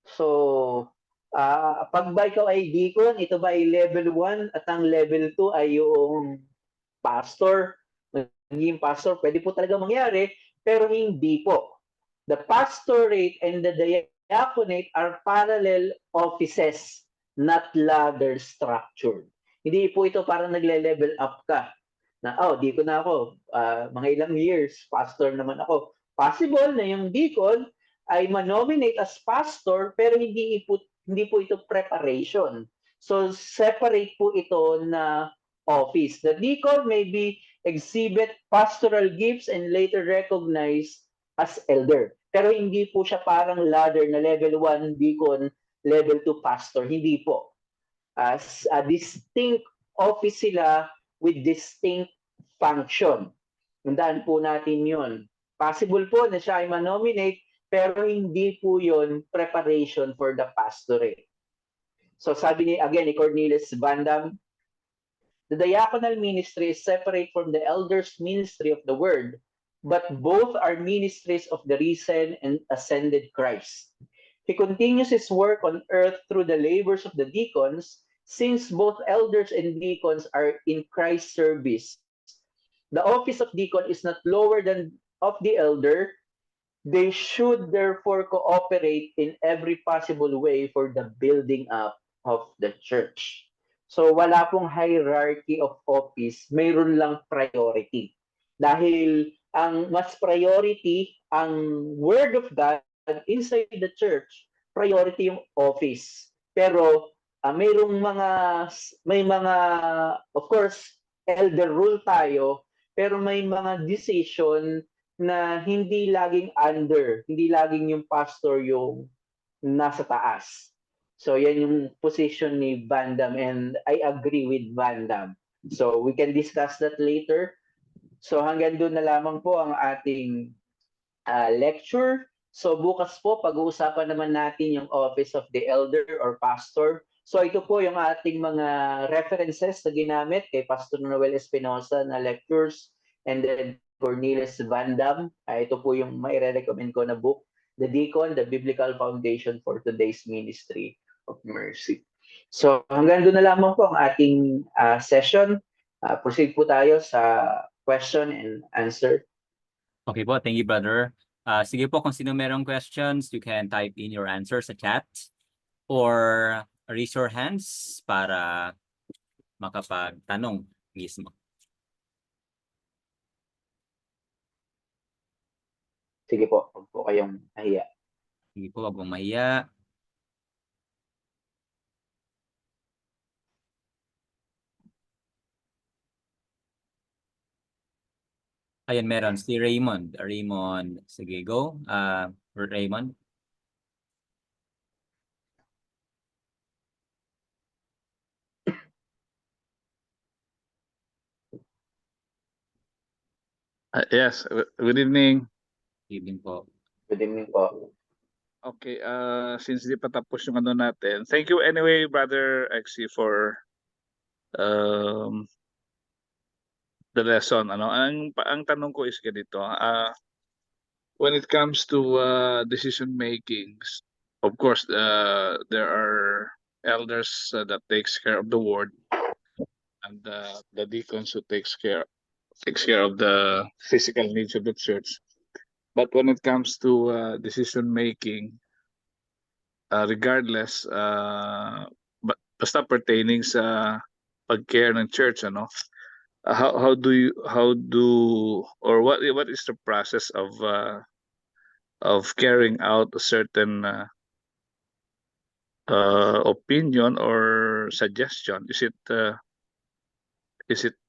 So, pag ba ikaw ay deacon, ito ba ay level 1 at ang level 2 ay yung pastor? Magiging pastor, pwede po talaga mangyari, pero hindi po. The pastorate and the diaconate are parallel offices, not ladder structured. Hindi po ito parang nagle-level up ka. Na, deacon na ako, mga ilang years, pastor naman ako. Possible na yung deacon ay manominate as pastor pero hindi po ito preparation. So separate po ito na office. The deacon may be exhibit pastoral gifts and later recognized as elder. Pero hindi po siya parang ladder na level 1 deacon, level 2 pastor. Hindi po. As a distinct office sila with distinct function. Tandaan po natin yun. Possible po na siya ay manominate pero hindi po yun preparation for the pastorate. So sabi ni Cornelius Van Damme, the diaconal ministry is separate from the elders' ministry of the word, but both are ministries of the risen and ascended Christ. He continues his work on earth through the labors of the deacons, since both elders and deacons are in Christ's service. The office of deacon is not lower than of the elder. They should therefore cooperate in every possible way for the building up of the church. So wala pong hierarchy of office, mayroon lang priority. Dahil ang mas priority, ang word of God inside the church, priority yung office. Pero may mga, of course, elder rule tayo, pero may mga decision na hindi laging hindi laging yung pastor yung nasa taas. So yan yung position ni Van Damme and I agree with Van Damme. So we can discuss that later. So hanggang doon na lamang po ang ating lecture. So bukas po pag-uusapan naman natin yung office of the elder or pastor. So ito po yung ating mga references na ginamit kay Pastor Noel Espinosa na lectures and then Cornelius Van Damme. Ito po yung mai-recommend ko na book, The Deacon, The Biblical Foundation for Today's Ministry of Mercy. So hanggang doon na lamang po ang ating session. Proceed po tayo sa question and answer. Okay po, thank you, brother. Sige po, kung sino merong questions, you can type in your answer sa chat or raise your hands para makapagtanong mismo. Sige po, huwag po kayong nahiya. Sige po, wag mong mahiya. Ayun, meron si Raymond. Raymond, sige, go. Raymond. Yes, good evening. Evening po. Good evening po. Okay, since di pa tapos yung ano natin, thank you anyway, Brother XC, for the lesson. Ang tanong ko is ganito, when it comes to decision makings, of course, there are elders that takes care of the ward, and the deacons who takes care of the physical needs of the church. But when it comes to decision making, regardless, basta pertaining sa pag-care ng church, how do or what is the process of carrying out a certain opinion or suggestion? Is it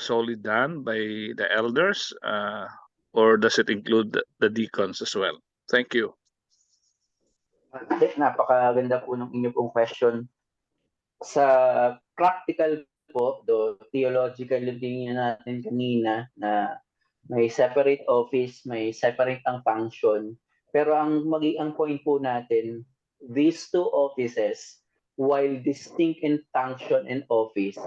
solely done by the elders, or does it include the deacons as well? Thank you. Napakaganda po ng inyo pong question. Sa practical po, theological yung tingin natin kanina na may separate office, may separate ang function. Pero ang point po natin, these two offices, while distinct in function and office,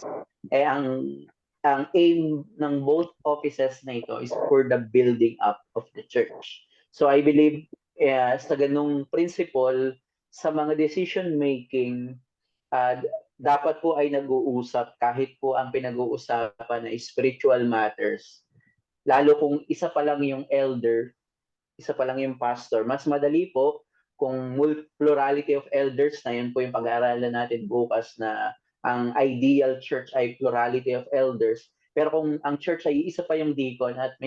ang aim ng both offices na ito is for the building up of the church. So I believe sa ganung principle, sa mga decision making, dapat po ay nag-uusap kahit po ang pinag-uusapan na spiritual matters. Lalo kung isa pa lang yung elder, isa pa lang yung pastor, mas madali po kung plurality of elders, na yun po yung pag-aaralan natin bukas, na ang ideal church ay plurality of elders. Pero kung ang church ay isa pa yung deacon at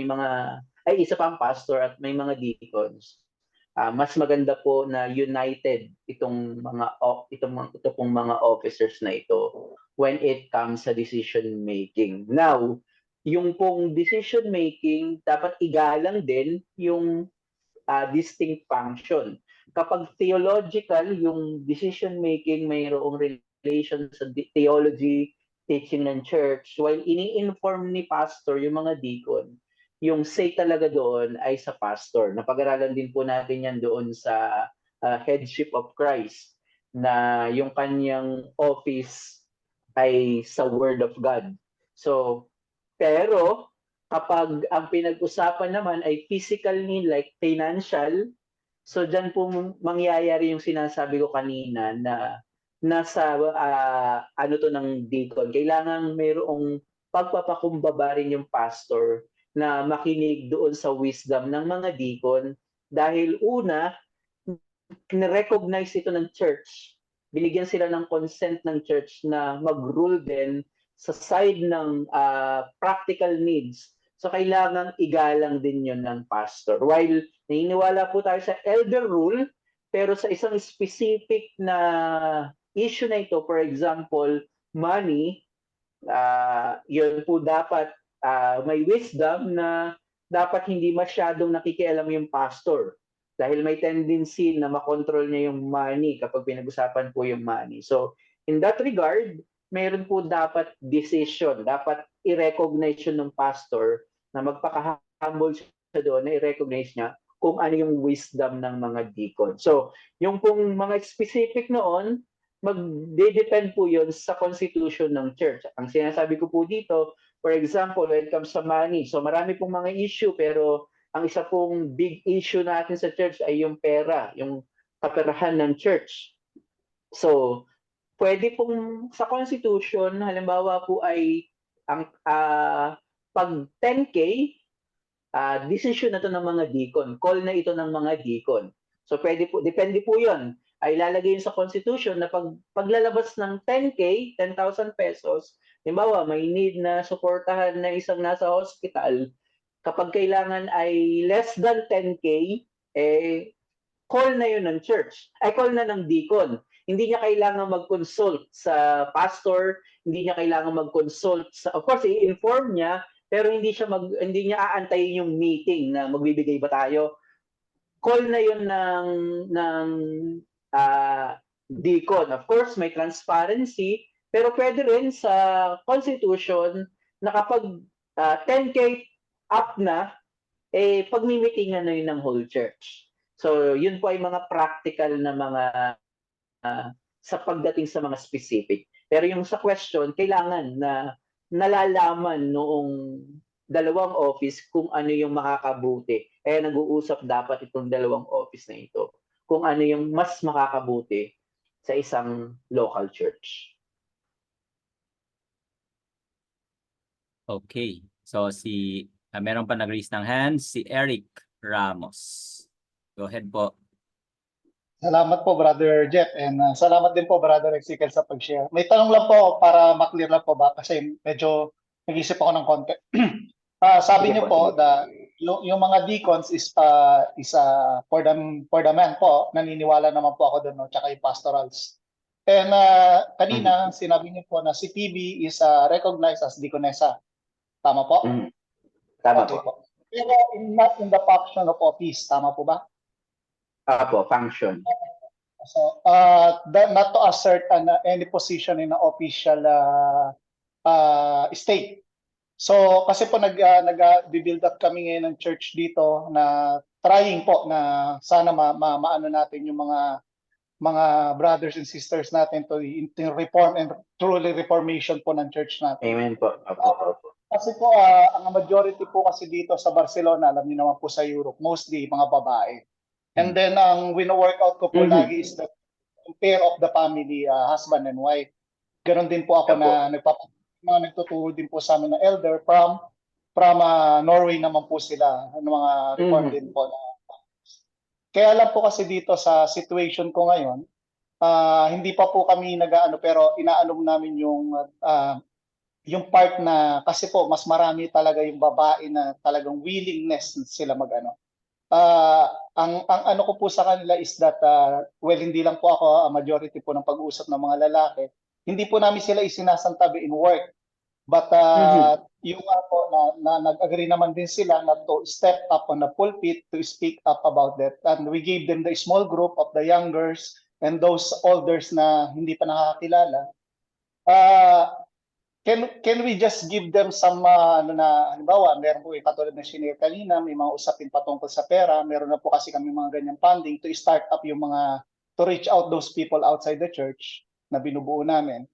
isa pa ang pastor at may mga deacons, mas maganda po na united ito pong mga officers na ito when it comes sa decision making. Now, yung pong decision making, dapat igalang din yung distinct function. Kapag theological, yung decision making mayroong relation sa theology, teaching ng church, while ini-inform ni pastor yung mga deacon, yung say talaga doon ay sa pastor. Napag-aralan din po natin yan doon sa headship of Christ, na yung kanyang office ay sa Word of God. So, pero kapag ang pinag-usapan naman ay physical need like financial, so dyan po mangyayari yung sinasabi ko kanina na nasa ng deacon. Kailangan mayroong pagpapakumbaba rin yung pastor na makinig doon sa wisdom ng mga deacon, dahil una, na-recognize ito ng church. Binigyan sila ng consent ng church na mag-rule din sa side ng practical needs. So kailangan igalang din yun ng pastor. While naniniwala po tayo sa elder rule, pero sa isang specific na issue na ito, for example, money, yun po dapat may wisdom na dapat hindi masyadong nakikialam yung pastor, dahil may tendency na makontrol niya yung money kapag pinag-usapan po yung money. So, in that regard, mayroon po dapat decision, dapat i-recognize yun ng pastor, na magpaka-humble siya doon, na i-recognize niya kung ano yung wisdom ng mga deacon. So, yung pong mga specific noon, mag-depend po yun sa constitution ng church. Ang sinasabi ko po dito, for example, when it comes sa money, so marami pong mga issue, pero ang isa pong big issue natin sa church ay yung pera, yung kaperahan ng church. So, pwede pong sa constitution, halimbawa po ay ang pag 10K, decision na to ng mga deacon. Call na ito ng mga deacon. So pwede po, depende po 'yon. Ay ilalagay yun sa constitution na paglalabas ng 10K, 10,000 pesos, halimbawa may need na suportahan na isang nasa hospital, kapag kailangan ay less than 10K, eh call na yun ng church, ay call na ng deacon. Hindi niya kailangan mag-consult sa pastor, hindi niya kailangan mag-consult sa, of course, i-inform niya, pero hindi niya aantayin yung meeting na magbibigay ba tayo. Call na yun ng deacon. Of course, may transparency, pero pwede rin sa constitution na kapag 10K up na, eh pagmimitingan na yun ng whole church. So, yun po ay mga practical na mga sa pagdating sa mga specific. Pero yung sa question, kailangan na nalalaman noong dalawang office kung ano yung makakabuti. Kaya nag-uusap dapat itong dalawang office na ito kung ano yung mas makakabuti sa isang local church. Okay. So meron pa nag-raise ng hand, si Eric Ramos. Go ahead po. Salamat po, Brother Jeff, and salamat din po, Brother Ezekiel, sa pag-share. May tanong lang po para maklear lang po ba, kasi medyo nag-isip ako ng konti. Sabi Sige niyo po, po na yung mga deacons is for the man po, naniniwala naman po ako doon, no? Tsaka yung pastorals. And kanina, sinabi niyo po na si PB is recognized as deaconessa. Tama po? Tama Okay po. po. Pero not in the function of office, tama po ba? Po, function. So, not to assert any position in an official state. So, kasi po nag-build up kami ngayon ng church dito na trying po na sana maano natin yung mga brothers and sisters natin to reform and truly reformation po ng church natin. Amen po. Opo. Kasi po, ang majority po kasi dito sa Barcelona, alam niyo naman po sa Europe, mostly mga babae. And then ang wino-workout ko po lagi is the pair of the family, husband and wife. Ganon din po ako na nagtuturo din po sa amin na elder from Norway naman po sila, mga reform din po. Kaya lang po kasi dito sa situation ko ngayon, hindi pa po kami nag-aano, pero inaano namin yung part na kasi po mas marami talaga yung babae na talagang willingness sila mag-ano. Ang ano ko po sa kanila is that well, hindi lang po ako majority po ng pag-uusap ng mga lalaki. Hindi po namin sila isinasantabi in work. But yung po na nag-agree naman din sila na to step up on the pulpit to speak up about that. And we gave them the small group of the youngers and those elders na hindi pa nakakilala. Can we just give them some halimbawa, meron po yung katulad ng shinare kanina, may mga usapin patungkol sa pera, meron na po kasi kami mga ganyang funding to start up yung to reach out those people outside the church na binubuo namin.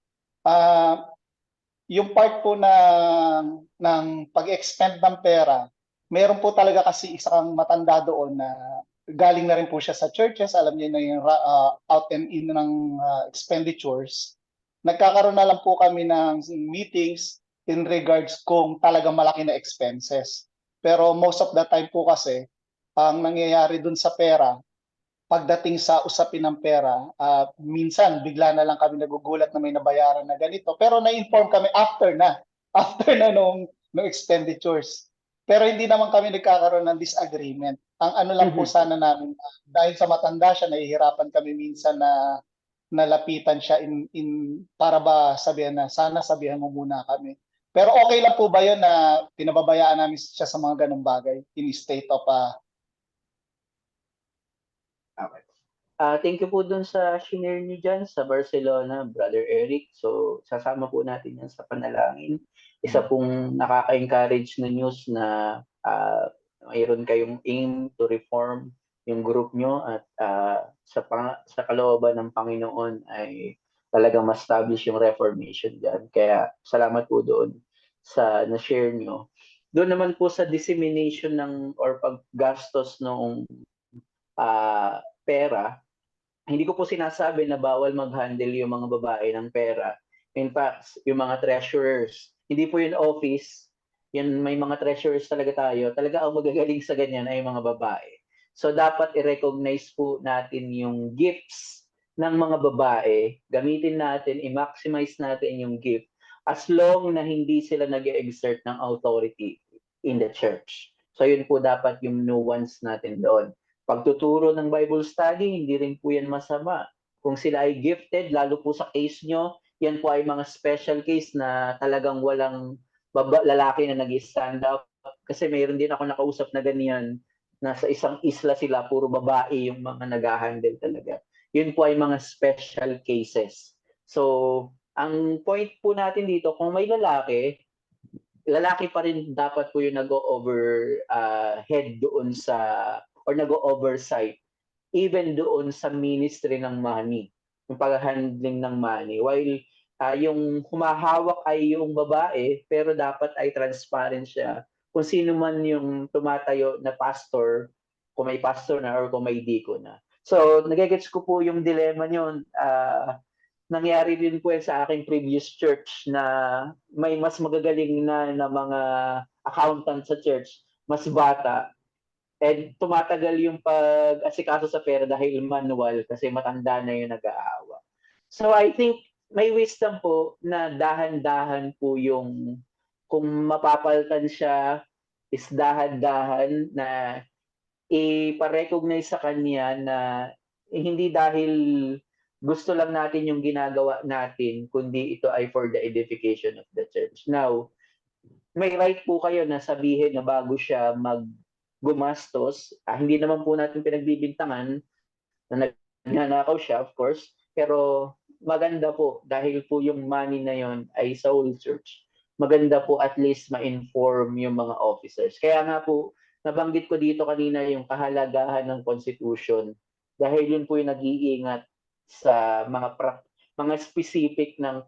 Yung part po ng pag-expend ng pera, meron po talaga kasi isang matanda doon na galing na rin po siya sa churches, alam niya na yung out and in ng expenditures. Nagkakaroon na lang po kami ng meetings in regards kung talagang malaki na expenses. Pero most of the time po kasi, ang nangyayari dun sa pera, pagdating sa usapin ng pera, minsan bigla na lang kami nagugulat na may nabayaran na ganito. Pero na-inform kami after na nung expenditures. Pero hindi naman kami nagkakaroon ng disagreement. Ang ano lang po sana namin, dahil sa matanda siya, nahihirapan kami minsan na nalapitan siya para ba sabihan na sana sabihan mo muna kami. Pero okay lang po ba yun na pinababayaan namin siya sa mga ganung bagay in state of Okay. Thank you po dun sa shinare niyo dyan sa Barcelona, Brother Eric. So, sasama po natin yan sa panalangin. Isa pong nakaka-encourage na news na mayroon kayong aim to reform yung group nyo at sa kalooban ng Panginoon ay talagang ma-establish yung reformation dyan. Kaya salamat po doon sa na-share nyo. Doon naman po sa dissemination or paggastos ng pera, hindi ko po sinasabi na bawal mag-handle yung mga babae ng pera. In fact, yung mga treasurers, hindi po yun office, yan may mga treasurers talaga tayo. Talaga ang magagaling sa ganyan ay mga babae. So dapat i-recognize po natin yung gifts ng mga babae. Gamitin natin, i-maximize natin yung gift as long na hindi sila nag-exert ng authority in the church. So yun po dapat yung nuance natin doon. Pagtuturo ng Bible study, hindi rin po yan masama. Kung sila ay gifted, lalo po sa case nyo, yan po ay mga special case na talagang walang lalaki na nag-stand up. Kasi mayroon din ako nakausap na ganyan, nasa isang isla sila, puro babae yung mga nag-handle talaga. Yun po ay mga special cases. So, ang point po natin dito, kung may lalaki pa rin dapat po yung nag-over head doon sa, or nag-oversight, even doon sa ministry ng money, yung pag-handling ng money. While yung humahawak ay yung babae, pero dapat ay transparent siya kung sino man yung tumatayo na pastor, kung may pastor na or kung may deacon na. So, nagigets ko po yung dilemma nyo. Nangyari din po sa aking previous church na may mas magagaling na mga accountant sa church, mas bata, and tumatagal yung pag-asikaso sa pera dahil manual kasi matanda na yung nag-aawa. So I think may wisdom po na dahan-dahan po yung kung mapapaltan siya is dahan-dahan na ipa-recognize sa kanya na hindi dahil gusto lang natin yung ginagawa natin, kundi ito ay for the edification of the church. Now, may right po kayo na sabihin na bago siya gumastos, hindi naman po natin pinagbibintangan na nagnanakaw siya, of course, pero maganda po dahil po yung money na yon ay sa whole church. Maganda po at least ma-inform yung mga officers. Kaya nga po, nabanggit ko dito kanina yung kahalagahan ng Constitution dahil yun po yung nag-iingat sa mga specific ng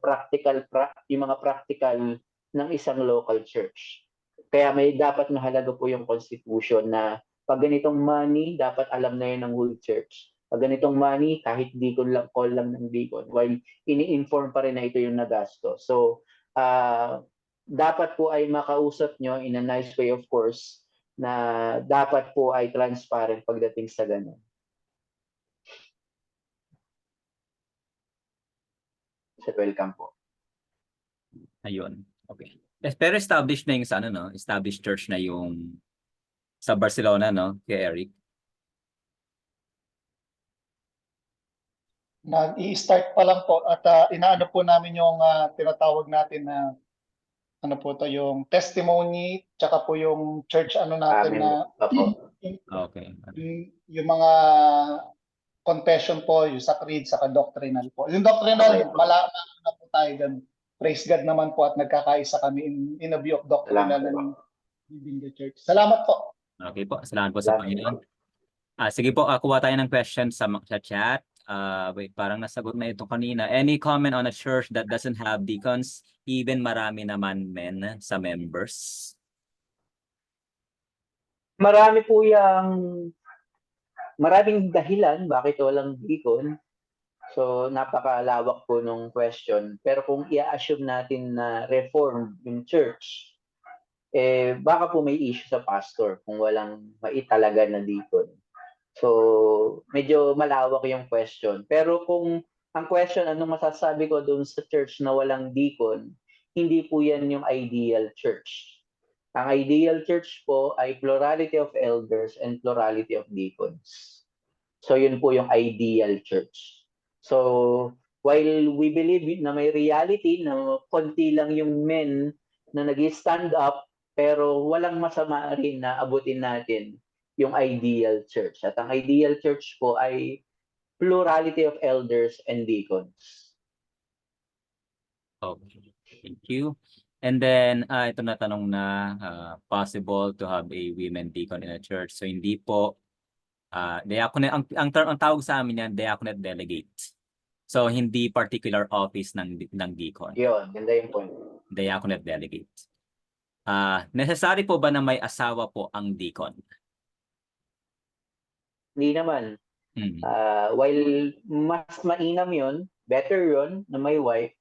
yung mga practical ng isang local church. Kaya may dapat mahalaga po yung Constitution na pag ganitong money, dapat alam na yun ng whole church. Pag ganitong money, kahit deacon lang, call lang ng deacon, while ini-inform pa rin na ito yung nagasto. So, dapat po ay makausap nyo in a nice way, of course, na dapat po ay transparent pagdating sa ganun. So, welcome po. Ayun. Okay. Pero established na yung sa ano, no? Established church na yung sa Barcelona, no? Kay Eric. Nag-i-start pa lang po at inaano po namin yung tinatawag natin na ano po to yung testimony tsaka po yung church ano natin na Okay. yung mga confession po, yung sa creed, sa doctrinal po. Yung doctrinal, malaman na po tayo dyan. Praise God naman po at nagkakaisa kami in a view of doctrinal and leading the church. Salamat po. Okay po. Salamat po sa Panginoon. Sige po, kuha tayo ng question sa chat. Wait, parang nasagot na ito kanina. Any comment on a church that doesn't have deacons, even marami naman men sa members? Marami po maraming dahilan bakit walang deacon. So, napakalawak po nung question. Pero kung i-assume natin na reformed yung church, baka po may issue sa pastor kung walang maitalaga na deacon. So, medyo malawak yung question. Pero kung ang question, anong masasabi ko dun sa church na walang deacon, hindi po yan yung ideal church. Ang ideal church po ay plurality of elders and plurality of deacons. So, yun po yung ideal church. So, while we believe na may reality na konti lang yung men na nag-stand up, pero walang masama rin na abutin natin yung ideal church. At ang ideal church po ay plurality of elders and deacons. Okay. Thank you. And then, ito na tanong na, possible to have a women deacon in a church. So, hindi po, diaconate, ang tawag sa amin yan, diaconate delegate. So, hindi particular office ng deacon. Yun, ganda yung point. Diaconate delegate. Necessary po ba na may asawa po ang deacon? Hindi naman. While mas mainam yun, better yun na may wife,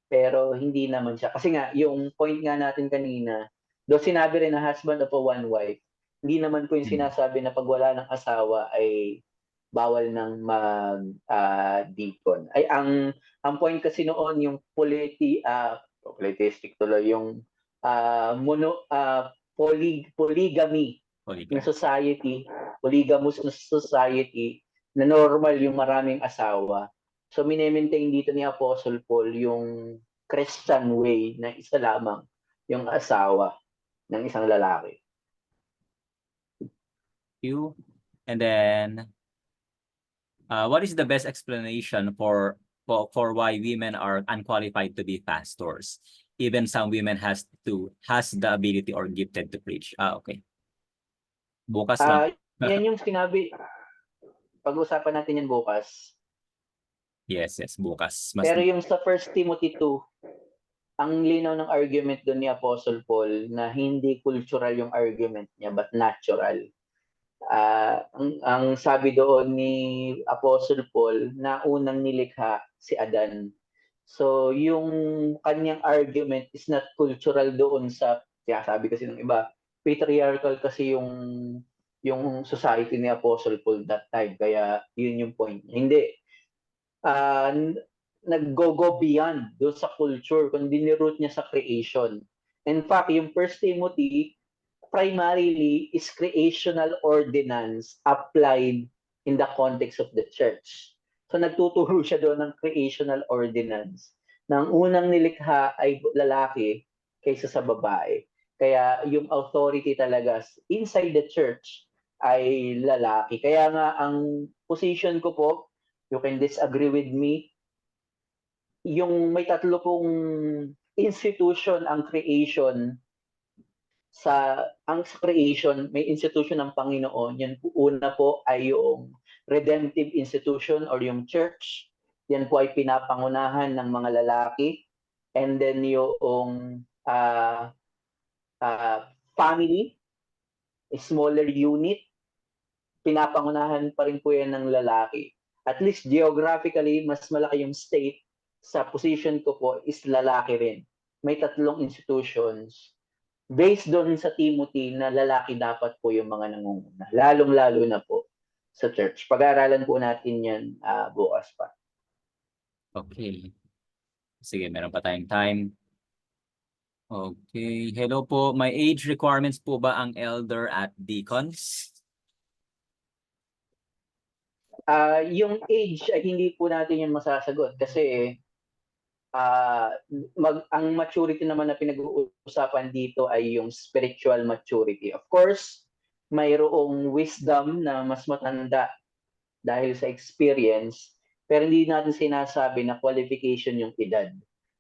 pero hindi naman siya. Kasi nga, yung point nga natin kanina, do sinabi rin na husband of a one wife, hindi naman po yung sinasabi na pag wala ng asawa ay bawal ng mag deacon. Ay ang point kasi noon yung politistic tuloy yung polygamy Polygram. na society, polygamous na society na normal yung maraming asawa. So mine-maintain dito ni Apostle Paul yung Christian way na isa lamang yung asawa ng isang lalaki. You. And then, what is the best explanation for why women are unqualified to be pastors? Even some women has the ability or gifted to preach. Okay. Bukas lang. Yan yung sinabi, pag-usapan natin yan bukas. Yes, bukas. Pero yung sa 1 Timothy 2, ang linaw ng argument doon ni Apostle Paul na hindi cultural yung argument niya but natural. Ang sabi doon ni Apostle Paul na unang nilikha si Adan. So yung kanyang argument is not cultural doon sa, kaya sabi kasi ng iba, patriarchal kasi yung society ni Apostle Paul that time. Kaya yun yung point. Hindi. Nag-go beyond doon sa culture, kundi ni-root niya sa creation. In fact, yung 1 Timothy primarily is creational ordinance applied in the context of the church. So nagtuturo siya doon ng creational ordinance. Nang unang nilikha ay lalaki kaysa sa babae. Kaya yung authority talaga inside the church ay lalaki. Kaya nga ang position ko po, you can disagree with me, yung may tatlo pong institution ang creation ang creation, may institution ng Panginoon. Yan po, una po ay yung redemptive institution or yung church. Yan po ay pinapangunahan ng mga lalaki. And then yung family, a smaller unit, pinapangunahan pa rin po yan ng lalaki. At least geographically, mas malaki yung state. Sa position ko po is lalaki rin. May tatlong institutions based doon sa Timothy na lalaki dapat po yung mga nangunguna. Lalong-lalo na po sa church. Pag-aaralan po natin yan bukas pa. Okay. Sige, meron pa tayong time. Okay. Hello po. May age requirements po ba ang elder at deacons? Yung age ay hindi po natin yung masasagot kasi ang maturity naman na pinag-uusapan dito ay yung spiritual maturity. Of course, mayroong wisdom na mas matanda dahil sa experience, pero hindi natin sinasabi na qualification yung edad.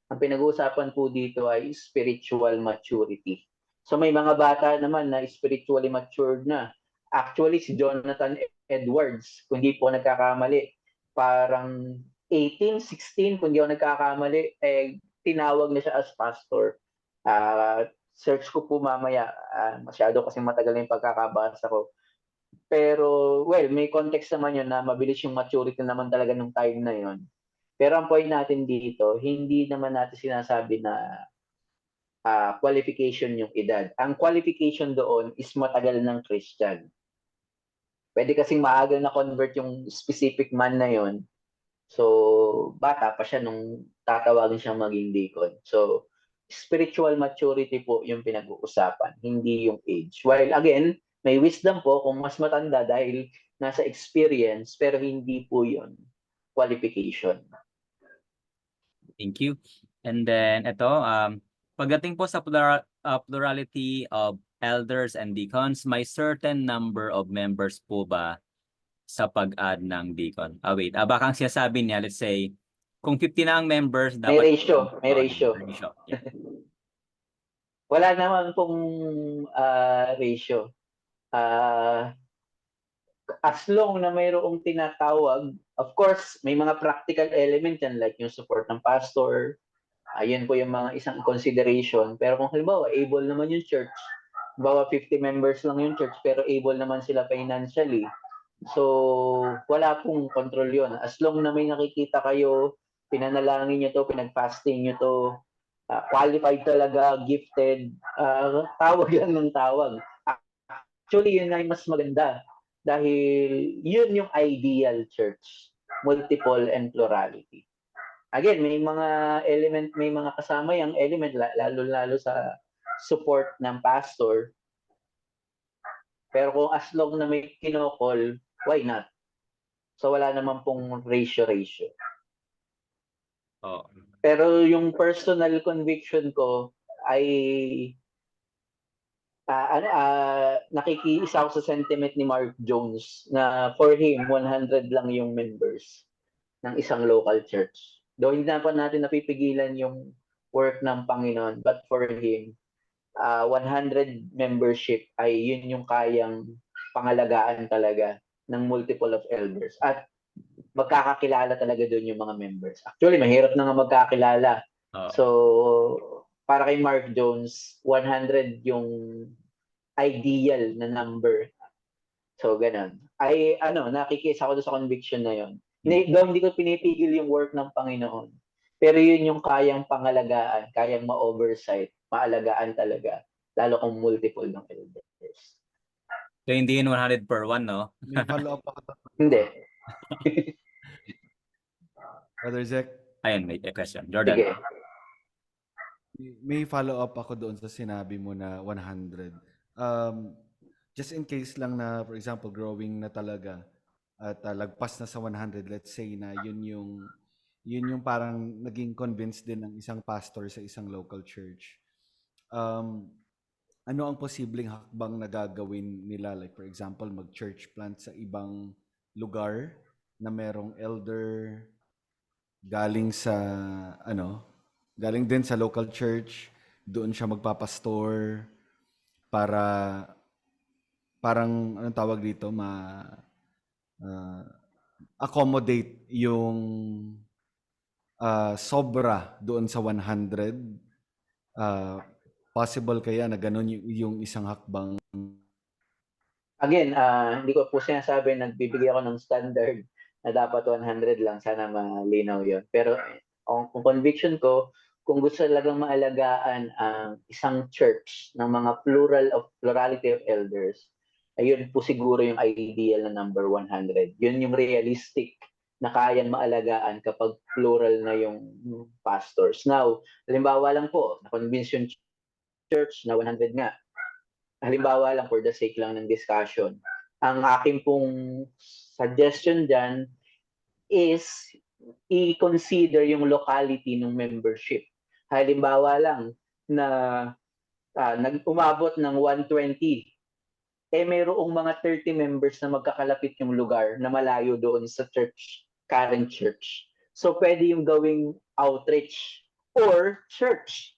Ang pinag-uusapan po dito ay spiritual maturity. So may mga bata naman na spiritually matured na. Actually, si Jonathan Edwards, kung hindi po nagkakamali, parang 18, 16, kung hindi ako nagkakamali, tinawag na siya as pastor. Search ko po mamaya. Masyado kasi matagal na yung pagkakabasa ko. Pero, well, may context naman yun na mabilis yung maturity naman talaga nung time na yun. Pero ang point natin dito, hindi naman natin sinasabi na qualification yung edad. Ang qualification doon is matagal ng Christian. Pwede kasing maaga na convert yung specific man na yon. So, bata pa siya nung tatawagin siyang maging deacon. So, spiritual maturity po yung pinag-uusapan, hindi yung age. While again, may wisdom po kung mas matanda dahil nasa experience, pero hindi po yun qualification. Thank you. And then ito, pagdating po sa plurality of elders and deacons, may certain number of members po ba sa pag-add ng deacon? Wait, baka ang sinasabi niya, let's say, kung 50 na ang members, May dapat... ratio. Yeah. Wala naman pong ratio. As long na mayroong tinatawag, of course, may mga practical element yan like yung support ng pastor, ayun po yung mga isang consideration. Pero kung halimbawa, able naman yung church, bawa 50 members lang yung church, pero able naman sila financially. So, wala pong control yun. As long na may nakikita kayo pinanalangin nyo to, pinag-fasting nyo to, qualified talaga, gifted, tawag lang ng tawag. Actually, yun ay mas maganda dahil yun yung ideal church, multiple and plurality. Again, may mga element, may mga kasama yung element, lalo-lalo sa support ng pastor. Pero kung as long na may kinokol, why not? So wala naman pong ratio. Oh. Pero yung personal conviction ko ay nakikiisa ako sa sentiment ni Mark Jones na for him, 100 lang yung members ng isang local church. Though hindi na pa natin napipigilan yung work ng Panginoon, but for him, 100 membership ay yun yung kayang pangalagaan talaga ng multiple of elders. At magkakakilala talaga doon yung mga members. Actually, mahirap na nga magkakilala. Oh. So, para kay Mark Jones, 100 yung ideal na number. So, ganun. Nakikisa ko doon sa conviction na yun. Hindi ko pinipigil yung work ng Panginoon. Pero yun yung kayang pangalagaan, kayang ma-oversight, maalagaan talaga. Lalo kung multiple ng elders. So, hindi yun 100 per 1, no? May follow-up ako. Hindi. Brother Zek, Ayun, may question. Jordan. Sige. may follow-up ako doon sa sinabi mo na 100. Just in case lang na, for example, growing na talaga at lagpas na sa 100, let's say na yun yung parang naging convinced din ng isang pastor sa isang local church. Ano ang posibleng hakbang na gagawin nila? Like for example, mag-church plant sa ibang lugar na merong elder galing din sa local church, doon siya magpapastor para parang anong tawag dito, accommodate yung sobra doon sa 100. Possible kaya na ganun yung isang hakbang? Again, hindi ko po sinasabi, nagbibigay ako ng standard na dapat 100 lang. Sana malinaw yun. Pero kung conviction ko, kung gusto talagang maalagaan ang isang church ng mga plurality of elders, ayun po siguro yung ideal na number 100. Yun yung realistic na kayang maalagaan kapag plural na yung pastors. Now, halimbawa lang po, na-convince yung church na 100 nga. Halimbawa lang for the sake lang ng discussion. Ang aking pong suggestion dyan is i-consider yung locality ng membership. Halimbawa lang na umabot ng 120, mayroong mga 30 members na magkakalapit yung lugar na malayo doon sa current church. So pwede yung gawing outreach or church.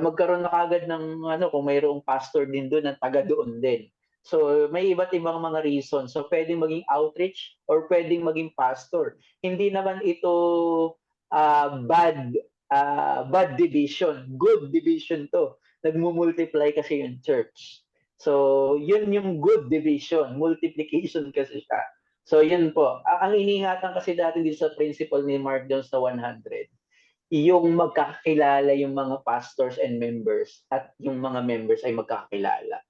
Magkaroon na kagad ng kung mayroong pastor din doon at taga doon din. So may iba't ibang mga reason. So pwedeng maging outreach or pwedeng maging pastor. Hindi naman ito bad division, good division to. Nagmumultiply kasi yung church. So yun yung good division, multiplication kasi siya. So yun po. Ang iningatan kasi dati dito sa principle ni Mark Jones na 100, yung magkakilala yung mga pastors and members at yung mga members ay magkakilala.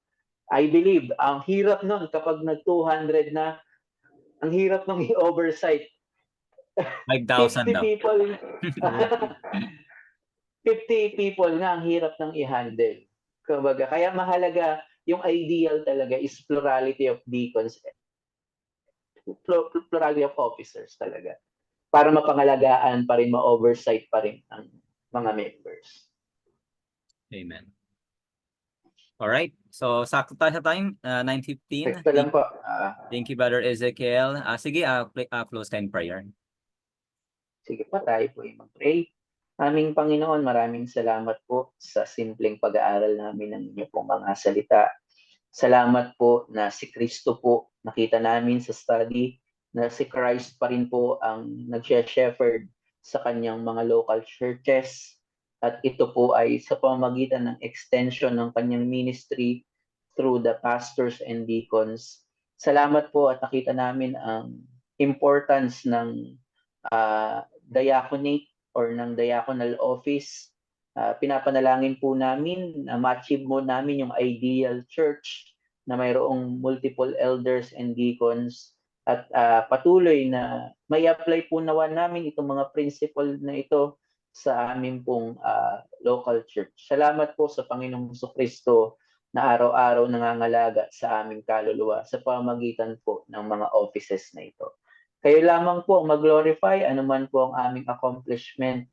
I believe, ang hirap nun kapag nag-200 na, ang hirap nung i-oversight. 5,000 50 daw. people. 50 people nga, ang hirap nang i-handle. Kumbaga, kaya mahalaga, yung ideal talaga is plurality of deacons, plurality of officers talaga. Para mapangalagaan pa rin, ma-oversight pa rin ang mga members. Amen. Alright. So, sakto tayo sa time. 9:15. Ito lang po. Thank you, Brother Ezekiel. Sige, close time prayer. Sige po, tayo po yung mag-pray. Aming Panginoon, maraming salamat po sa simpleng pag-aaral namin ng inyo pong mga salita. Salamat po na si Kristo po, nakita namin sa study, na si Christ pa rin po ang nag-shepherd sa kanyang mga local churches. At ito po ay sa pamamagitan ng extension ng kanyang ministry through the pastors and deacons. Salamat po at nakita namin ang importance ng diaconate or ng diaconal office. Pinapanalangin po namin na ma-achieve mo namin yung ideal church na mayroong multiple elders and deacons at patuloy na may apply po nawa namin itong mga principle na ito sa amin pong local church. Salamat po sa Panginoong Jesucristo na araw-araw nangangalaga sa aming kaluluwa sa pamagitan po ng mga offices na ito. Kayo lamang po ang mag-glorify anuman po ang aming accomplishment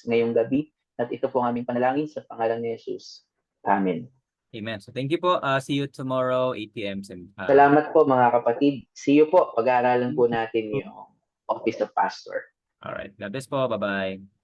ngayong gabi at ito po ang aming panalangin sa pangalan ni Jesus. Amen. Amen. So thank you po. See you tomorrow, 8 p.m. Salamat po mga kapatid. See you po. Pag-aaralan po natin yung Office of Pastor. Alright. God bless po. Bye-bye.